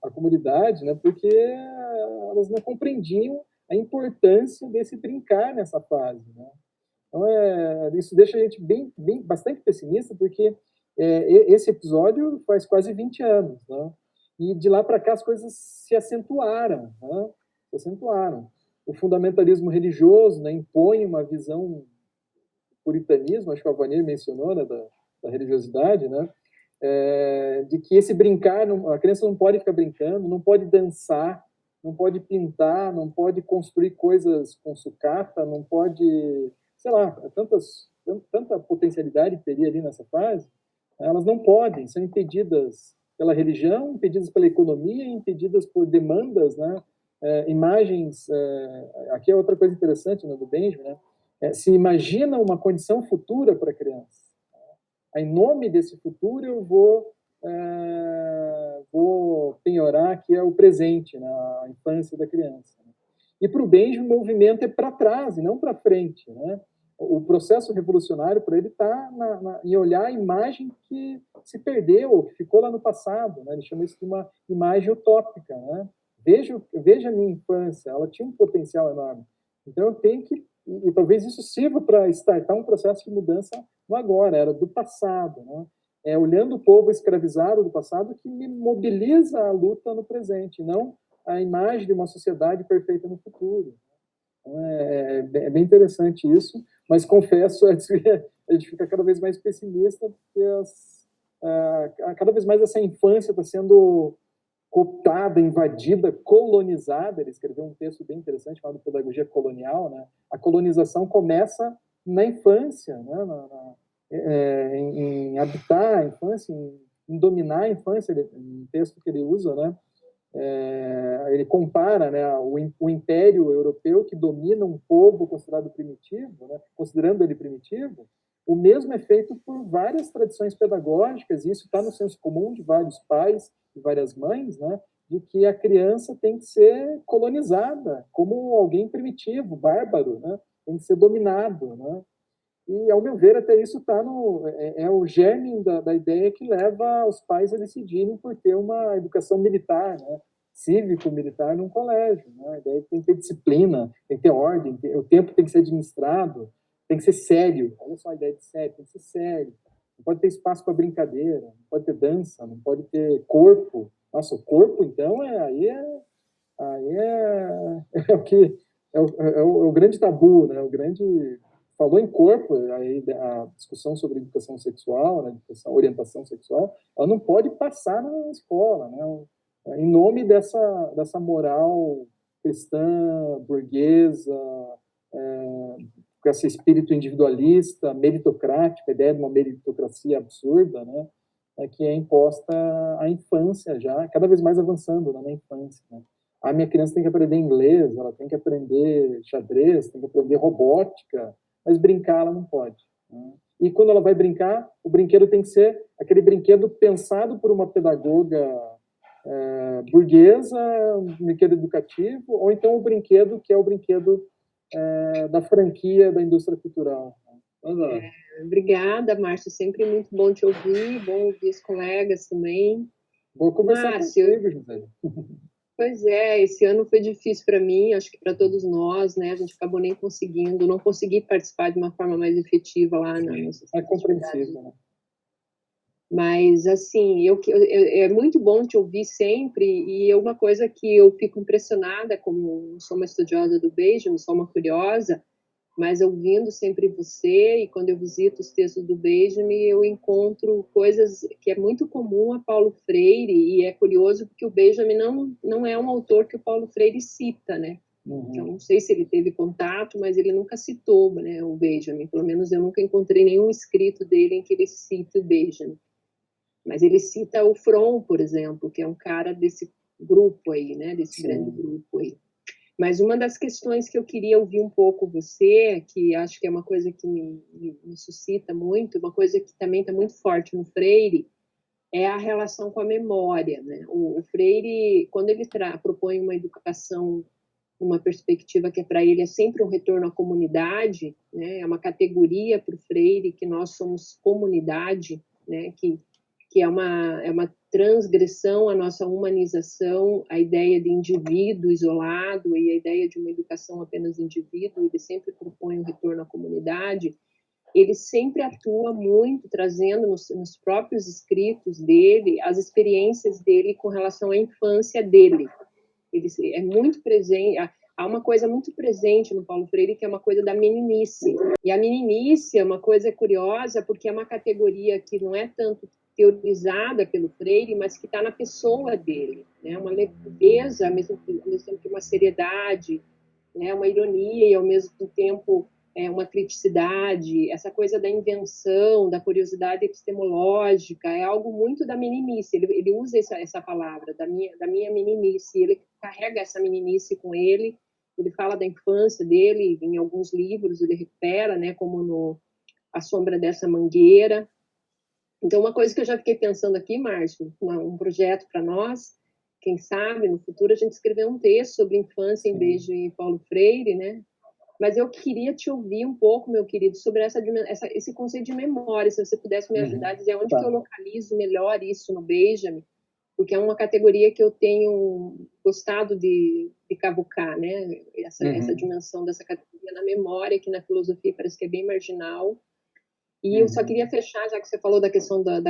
a comunidade, né? Porque elas não compreendiam a importância desse brincar nessa fase, né? Então, isso deixa a gente bastante pessimista, porque esse episódio faz quase 20 anos, né? E de lá para cá as coisas se acentuaram, né? Se acentuaram. O fundamentalismo religioso, né, impõe uma visão puritanismo, acho que a Vanir mencionou, né, da religiosidade, né? De que esse brincar, a criança não pode ficar brincando, não pode dançar, não pode pintar, não pode construir coisas com sucata, não pode, sei lá, tanta potencialidade que teria ali nessa fase, elas não podem, são impedidas pela religião, impedidas pela economia, impedidas por demandas, né? Imagens, aqui é outra coisa interessante, né, do Benjamin, né? Se imagina uma condição futura para a criança. Em nome desse futuro, eu vou penhorar que é o presente, né, a infância da criança. E para o Benjamin, o movimento é para trás e não para frente, né? O processo revolucionário para ele está em olhar a imagem que se perdeu, que ficou lá no passado, né? Ele chama isso de uma imagem utópica, né? Veja a minha infância, ela tinha um potencial enorme. Então eu tenho que, e talvez isso sirva para startar um processo de mudança no agora, era do passado, né? Olhando o povo escravizado do passado que me mobiliza a luta no presente, não a imagem de uma sociedade perfeita no futuro. Então, é bem interessante isso, mas confesso, a gente fica cada vez mais pessimista, porque cada vez mais essa infância está sendo cooptada, invadida, colonizada. Ele escreveu um texto bem interessante chamado Pedagogia Colonial, né? A colonização começa na infância, né? Em habitar a infância, em dominar a infância, um texto que ele usa, né? Ele compara, né, o império europeu que domina um povo considerado primitivo, né, considerando ele primitivo. O mesmo é feito por várias tradições pedagógicas, e isso está no senso comum de vários pais e várias mães, né, de que a criança tem que ser colonizada como alguém primitivo, bárbaro, né, tem que ser dominado, né. E, ao meu ver, até isso está o germe da ideia que leva os pais a decidirem por ter uma educação militar, né? Cívico-militar num colégio. Né? A ideia é que tem que ter disciplina, tem que ter ordem, o tempo tem que ser administrado, tem que ser sério. Olha só a ideia de sério, tem que ser sério. Não pode ter espaço para brincadeira, não pode ter dança, não pode ter corpo. Nossa, o corpo, então, é o grande tabu, né? Falou em corpo, a discussão sobre educação sexual, né, orientação sexual, ela não pode passar na escola, né, em nome dessa moral cristã, burguesa, com esse espírito individualista, meritocrático, a ideia de uma meritocracia absurda, né, que é imposta à infância já, cada vez mais avançando, né, na infância. Né. A minha criança tem que aprender inglês, ela tem que aprender xadrez, tem que aprender robótica, mas brincar ela não pode. Né? E quando ela vai brincar, o brinquedo tem que ser aquele brinquedo pensado por uma pedagoga burguesa, um brinquedo educativo, ou então o brinquedo que é o brinquedo da franquia da indústria cultural. Obrigada, Márcio. Sempre muito bom te ouvir, bom ouvir os colegas também. Vou conversar contigo, José. Pois é, esse ano foi difícil para mim, acho que para todos nós, né? A gente acabou nem conseguindo, não consegui participar de uma forma mais efetiva lá na nossa cidade. É compreensível, né? Mas, assim, é muito bom te ouvir sempre, e uma coisa que eu fico impressionada, como sou uma estudiosa do Benjamin, sou uma curiosa, mas ouvindo sempre você, e quando eu visito os textos do Benjamin, eu encontro coisas que é muito comum a Paulo Freire, e é curioso porque o Benjamin não é um autor que o Paulo Freire cita, né? Então, não sei se ele teve contato, mas ele nunca citou, né, o Benjamin, pelo menos eu nunca encontrei nenhum escrito dele em que ele cite o Benjamin. Mas ele cita o Fromm, por exemplo, que é um cara desse grupo aí, né, desse grande grupo aí. Mas uma das questões que eu queria ouvir um pouco você, que acho que é uma coisa que me suscita muito, uma coisa que também está muito forte no Freire, é a relação com a memória, né? O Freire, quando ele propõe uma educação, uma perspectiva que para ele é sempre um retorno à comunidade, né? É uma categoria para o Freire que nós somos comunidade, né? Que é uma transgressão à nossa humanização, a ideia de indivíduo isolado e a ideia de uma educação apenas indivíduo, ele sempre propõe um retorno à comunidade, ele sempre atua muito, trazendo nos próprios escritos dele, as experiências dele com relação à infância dele. Ele é muito presente, há uma coisa muito presente no Paulo Freire, que é uma coisa da meninice. E a meninice é uma coisa curiosa, porque é uma categoria que não é tanto teorizada pelo Freire, mas que está na pessoa dele, né? Uma leveza, ao mesmo tempo que uma seriedade, né? Uma ironia e, ao mesmo tempo, uma criticidade, essa coisa da invenção, da curiosidade epistemológica, é algo muito da meninice. Ele usa essa palavra, da minha meninice, ele carrega essa meninice com ele, ele fala da infância dele, em alguns livros ele recupera, né? Como no A Sombra dessa Mangueira. Então, uma coisa que eu já fiquei pensando aqui, Márcio, um projeto para nós, quem sabe, no futuro, a gente escrever um texto sobre infância em Benjamin e Paulo Freire, né? Mas eu queria te ouvir um pouco, meu querido, sobre esse conceito de memória, se você pudesse me ajudar a dizer onde que eu localizo melhor isso no Benjamin, porque é uma categoria que eu tenho gostado de cavucar, né? Essa dimensão dessa categoria na memória, que na filosofia parece que é bem marginal. E eu só queria fechar, já que você falou da questão da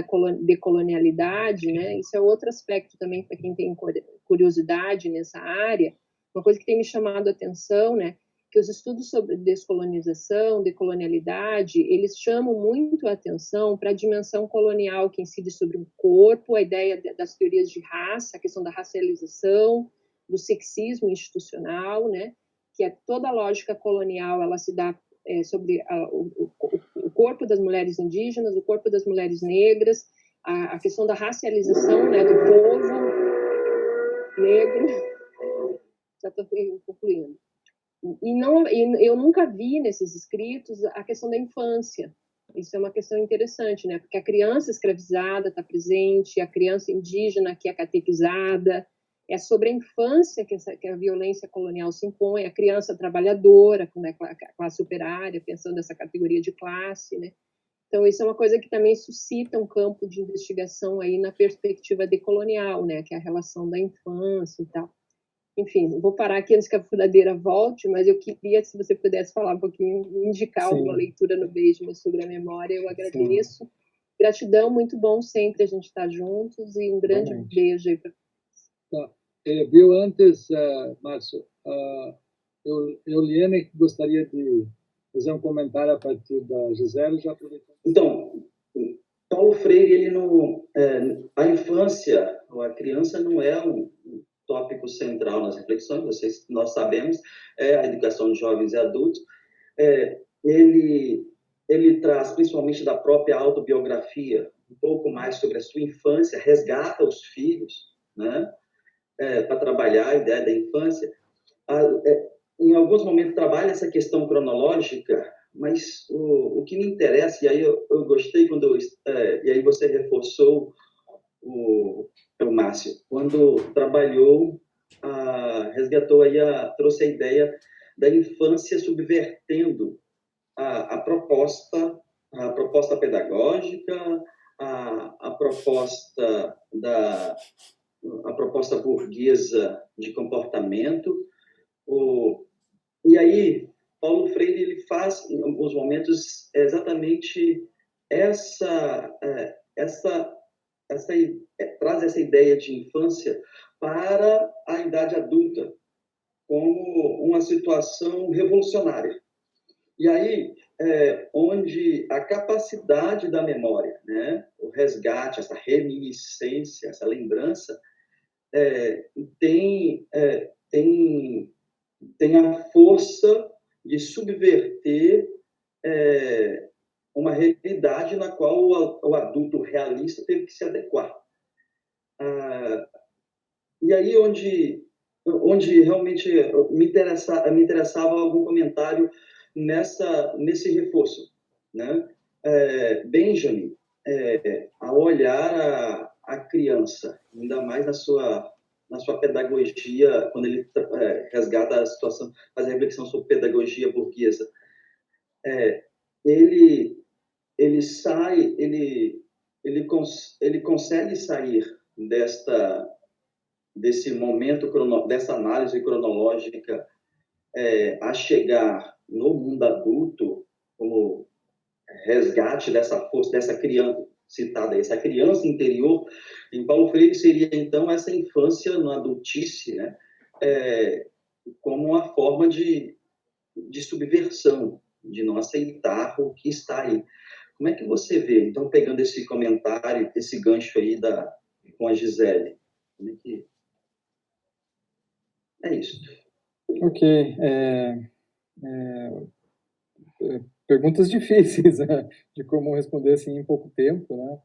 decolonialidade, né? Isso é outro aspecto também para quem tem curiosidade nessa área. Uma coisa que tem me chamado a atenção, né? Que os estudos sobre descolonização, decolonialidade, eles chamam muito a atenção para a dimensão colonial que incide sobre o corpo, a ideia das teorias de raça, a questão da racialização, do sexismo institucional, né? Que é toda a lógica colonial, ela se dá sobre o corpo das mulheres indígenas, o corpo das mulheres negras, a questão da racialização, né, do povo negro. Já estou concluindo. E eu nunca vi nesses escritos a questão da infância. Isso é uma questão interessante, né? Porque a criança escravizada está presente, a criança indígena que é catequizada, é sobre a infância que a violência colonial se impõe, a criança trabalhadora, como é a classe operária, pensando nessa categoria de classe, né? Então, isso é uma coisa que também suscita um campo de investigação aí na perspectiva decolonial, né? Que é a relação da infância e tal. Enfim, vou parar aqui antes que a furadeira volte, mas eu queria, se você pudesse falar um pouquinho, indicar alguma leitura no Benjamin sobre a memória, eu agradeço. Sim. Gratidão, muito bom sempre a gente estar juntos e um grande beijo aí para vocês. Tá. Viu, antes, Márcio, Liene gostaria de fazer um comentário a partir da Gisele, já aproveitando. Então, Paulo Freire, ele não, a infância, a criança não é um tópico central nas reflexões, nós sabemos, a educação de jovens e adultos. Ele traz, principalmente da própria autobiografia, um pouco mais sobre a sua infância, resgata os filhos, né? Para trabalhar a ideia da infância. Em alguns momentos trabalha essa questão cronológica, mas o que me interessa, e aí eu gostei quando e aí você reforçou o Márcio, quando trabalhou, resgatou aí, trouxe a ideia da infância subvertendo a proposta pedagógica, a proposta burguesa de comportamento. E aí, Paulo Freire ele faz, em alguns momentos, exatamente traz essa ideia de infância para a idade adulta como uma situação revolucionária. E aí, onde a capacidade da memória, né, o resgate, essa reminiscência, essa lembrança, tem a força de subverter uma realidade na qual o adulto realista teve que se adequar. E aí onde realmente me interessava algum comentário nesse reforço, né? Benjamin, ao olhar a criança, ainda mais na sua pedagogia, quando ele resgata a situação, faz a reflexão sobre pedagogia burguesa, ele consegue sair desse momento, dessa análise cronológica, a chegar no mundo adulto, como resgate dessa força, dessa criança citada, essa criança interior. Em Paulo Freire seria, então, essa infância na adultice, né? Como uma forma de subversão, de não aceitar o que está aí. Como é que você vê? Então, pegando esse comentário, esse gancho aí com a Gisele, como é que... É isso. Ok. Perguntas difíceis, né, de como responder assim em pouco tempo, né?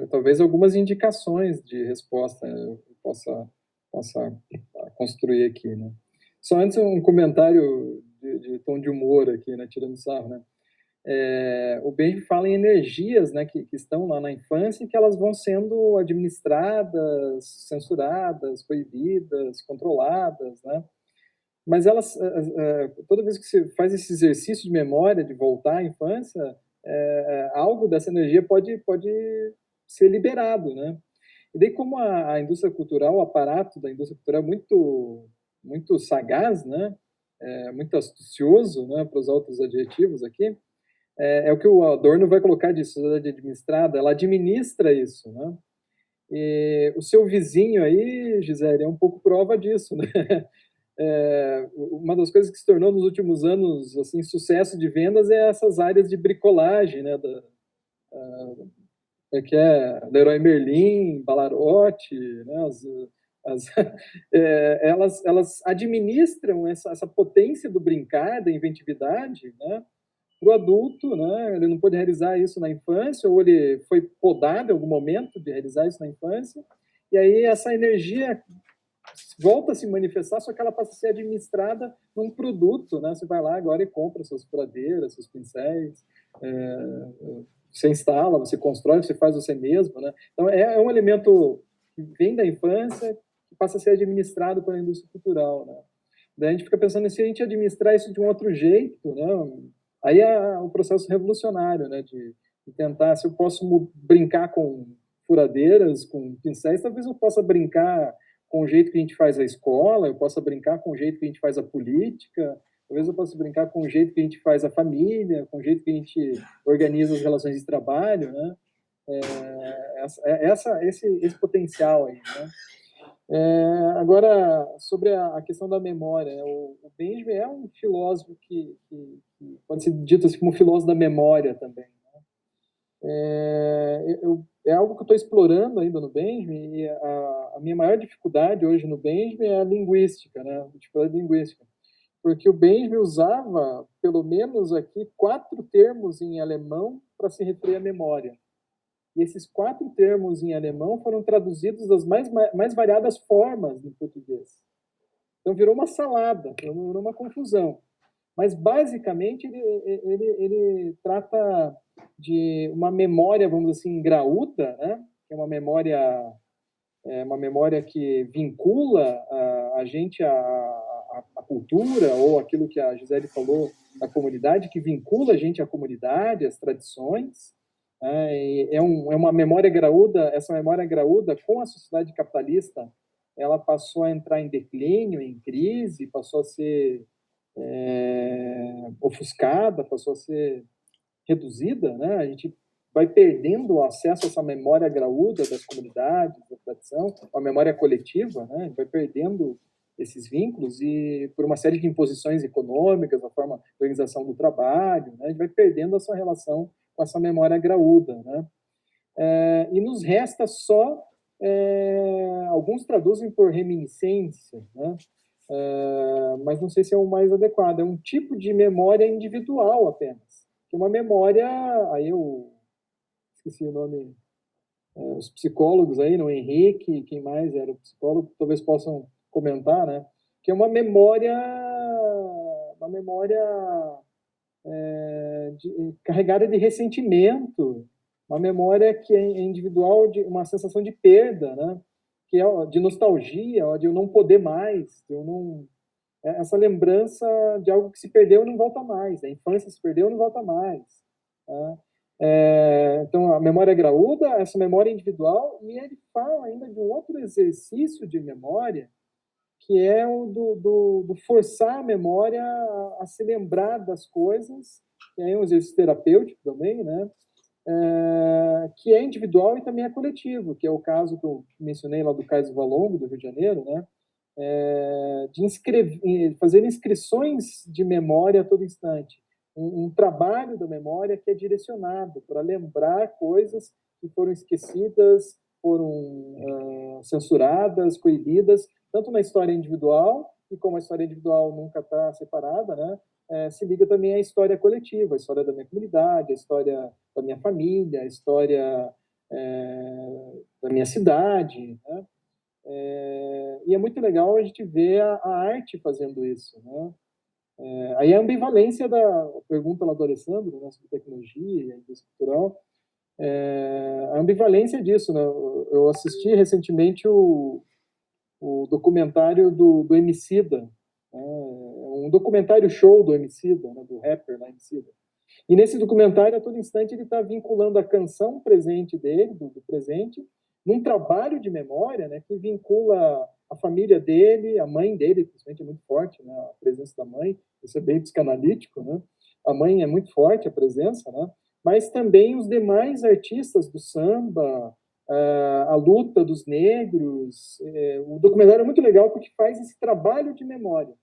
Talvez algumas indicações de resposta eu possa construir aqui, né? Só antes um comentário de tom de humor aqui, né, tirando sarro, né? O Benjamin fala em energias, né, que estão lá na infância e que elas vão sendo administradas, censuradas, proibidas, controladas, né? Mas elas, toda vez que você faz esse exercício de memória, de voltar à infância, algo dessa energia pode ser liberado, né? E daí, como a indústria cultural, o aparato da indústria cultural é muito sagaz, né? Muito astucioso, né? Para usar outros adjetivos aqui, é o que o Adorno vai colocar de sociedade administrada, ela administra isso, né? E o seu vizinho aí, Gisele, é um pouco prova disso, né? Uma das coisas que se tornou nos últimos anos assim sucesso de vendas é essas áreas de bricolagem, né, Leroy Merlin, Ballarote, né, elas administram essa potência do brincar, da inventividade, né, para o adulto, né, ele não pôde realizar isso na infância, ou ele foi podado em algum momento de realizar isso na infância, e aí essa energia volta a se manifestar, só que ela passa a ser administrada num produto, né? Você vai lá agora e compra suas furadeiras, seus pincéis, você instala, você constrói, você faz você mesmo, né? Então, é um elemento que vem da infância, que passa a ser administrado pela indústria cultural, né? Daí a gente fica pensando se a gente administrar isso de um outro jeito, né? Aí é um processo revolucionário, né? De tentar, se eu posso brincar com furadeiras, com pincéis, talvez eu possa brincar com o jeito que a gente faz a escola, eu possa brincar com o jeito que a gente faz a política, talvez eu possa brincar com o jeito que a gente faz a família, com o jeito que a gente organiza as relações de trabalho, né? Esse potencial aí, né? Agora, sobre a questão da memória, né? O Benjamin é um filósofo que pode ser dito assim como um filósofo da memória também, né? É algo que eu estou explorando ainda no Benjamin, e a minha maior dificuldade hoje no Benjamin é a linguística, né? A dificuldade linguística. Porque o Benjamin usava, pelo menos aqui, 4 termos em alemão para se referir à memória. E esses 4 termos em alemão foram traduzidos das mais variadas formas no português. Então virou uma salada, virou uma confusão. Mas, basicamente, ele trata de uma memória, vamos dizer assim, graúda, né? Que é uma memória é uma memória que vincula a gente à cultura, ou aquilo que a Gisele falou, da comunidade, que vincula a gente à comunidade, às tradições. É uma memória graúda, essa memória graúda com a sociedade capitalista, ela passou a entrar em declínio, em crise, passou a ser ofuscada, passou a ser reduzida, né? A gente vai perdendo o acesso a essa memória graúda das comunidades, da tradição, a memória coletiva, né? A gente vai perdendo esses vínculos e por uma série de imposições econômicas, a forma de organização do trabalho, né? A gente vai perdendo essa relação com essa memória graúda, né? E nos resta só, alguns traduzem por reminiscência, né? Mas não sei se é o mais adequado, é um tipo de memória individual apenas, que é uma memória, aí eu esqueci o nome, os psicólogos aí, não, Henrique, quem mais era o psicólogo, talvez possam comentar, né? Que é uma memória carregada de ressentimento, uma memória que é individual, de uma sensação de perda, né? Que é de nostalgia, de eu não poder mais, de eu não... essa lembrança de algo que se perdeu e não volta mais, a infância se perdeu e não volta mais, né? Então, a memória graúda, essa memória individual, e ele fala ainda de um outro exercício de memória, que é o do forçar a memória a se lembrar das coisas, que é um exercício terapêutico também, né? Que é individual e também é coletivo, que é o caso que eu mencionei lá do Cais do Valongo, do Rio de Janeiro, né? De fazer inscrições de memória a todo instante. Um trabalho da memória que é direcionado para lembrar coisas que foram esquecidas, foram censuradas, coibidas, tanto na história individual, e como a história individual nunca está separada, né? Se liga também à história coletiva, a história da minha comunidade, a história da minha família, a história da minha cidade, né? E é muito legal a gente ver a arte fazendo isso, né? Aí a ambivalência da pergunta lá do Alessandro, né, sobre tecnologia e a indústria cultural, a ambivalência disso, né? Eu assisti recentemente o documentário do Emicida, né? Um documentário show do Emicida, né, do rapper lá Emicida. E nesse documentário, a todo instante, ele está vinculando a canção presente dele, do presente, num trabalho de memória, né, que vincula a família dele, a mãe dele, principalmente é muito forte, né, a presença da mãe, isso é bem psicanalítico, né? A mãe é muito forte, a presença, né? Mas também os demais artistas do samba, a luta dos negros. O documentário é muito legal porque faz esse trabalho de memória.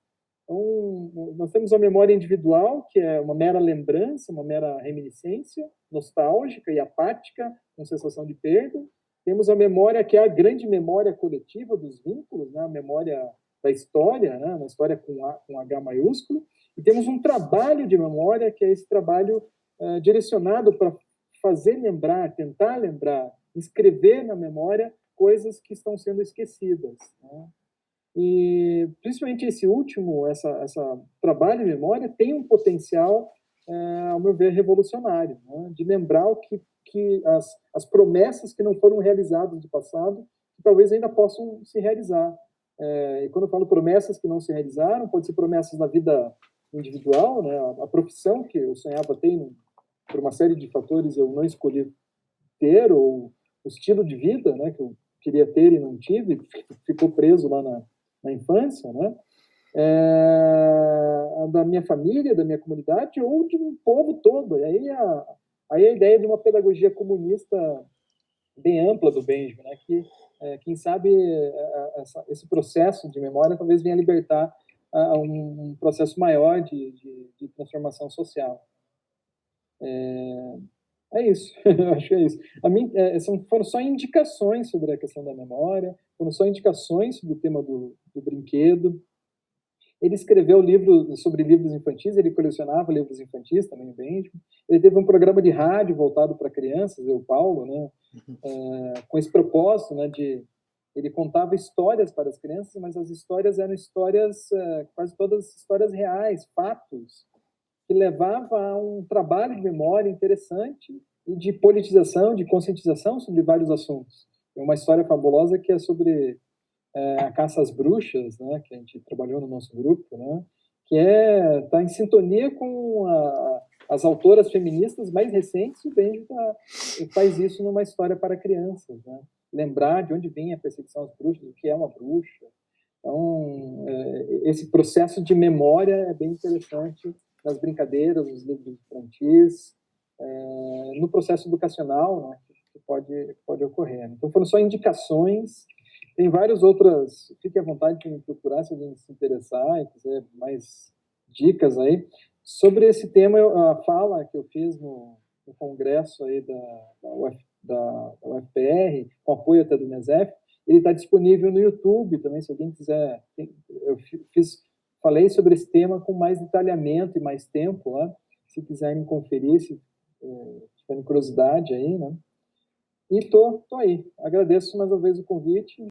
Então, nós temos a memória individual, que é uma mera lembrança, uma mera reminiscência, nostálgica e apática, com sensação de perda. Temos a memória que é a grande memória coletiva dos vínculos, né? A memória da história, né? Uma história com H maiúsculo. E temos um trabalho de memória, que é esse trabalho direcionado para fazer lembrar, tentar lembrar, escrever na memória coisas que estão sendo esquecidas, né? E principalmente esse último, essa trabalho de memória, tem um potencial, ao meu ver, revolucionário, né? De lembrar o que as promessas que não foram realizadas do passado, que talvez ainda possam se realizar. E quando eu falo promessas que não se realizaram, pode ser promessas na vida individual, né? A profissão que eu sonhava ter, por uma série de fatores eu não escolhi ter, ou o estilo de vida, né, que eu queria ter e não tive, ficou preso lá na infância, né? Da minha família, da minha comunidade, ou de um povo todo. E aí a ideia de uma pedagogia comunista bem ampla do Benjamin, né, que, quem sabe, esse processo de memória talvez venha libertar um processo maior de transformação social. É isso, eu acho que é isso. Foram só indicações sobre a questão da memória, foram só indicações sobre o tema do brinquedo. Ele escreveu livros sobre livros infantis, ele colecionava livros infantis também, o Benjamin. Ele teve um programa de rádio voltado para crianças, o Paulo, né, com esse propósito, né, ele contava histórias para as crianças, mas as histórias eram histórias, quase todas histórias reais, fatos, que levava a um trabalho de memória interessante e de politização, de conscientização sobre vários assuntos. uma história fabulosa que é sobre a caça às bruxas, né, que a gente trabalhou no nosso grupo, né, que está em sintonia com as autoras feministas mais recentes, e o Benji faz isso numa história para crianças, né, lembrar de onde vem a perseguição às bruxas, o que é uma bruxa. Então, esse processo de memória é bem interessante nas brincadeiras, nos livros infantis, no processo educacional, né, que pode ocorrer. Então, foram só indicações. Tem várias outras, fique à vontade de me procurar se alguém se interessar e quiser mais dicas aí. Sobre esse tema, a fala que eu fiz no congresso aí da UFPR, com apoio até do Unesef, ele está disponível no YouTube também, se alguém quiser. Eu falei sobre esse tema com mais detalhamento e mais tempo lá, se quiserem conferir, se tiverem curiosidade aí, né? E tô aí. Agradeço mais uma vez o convite.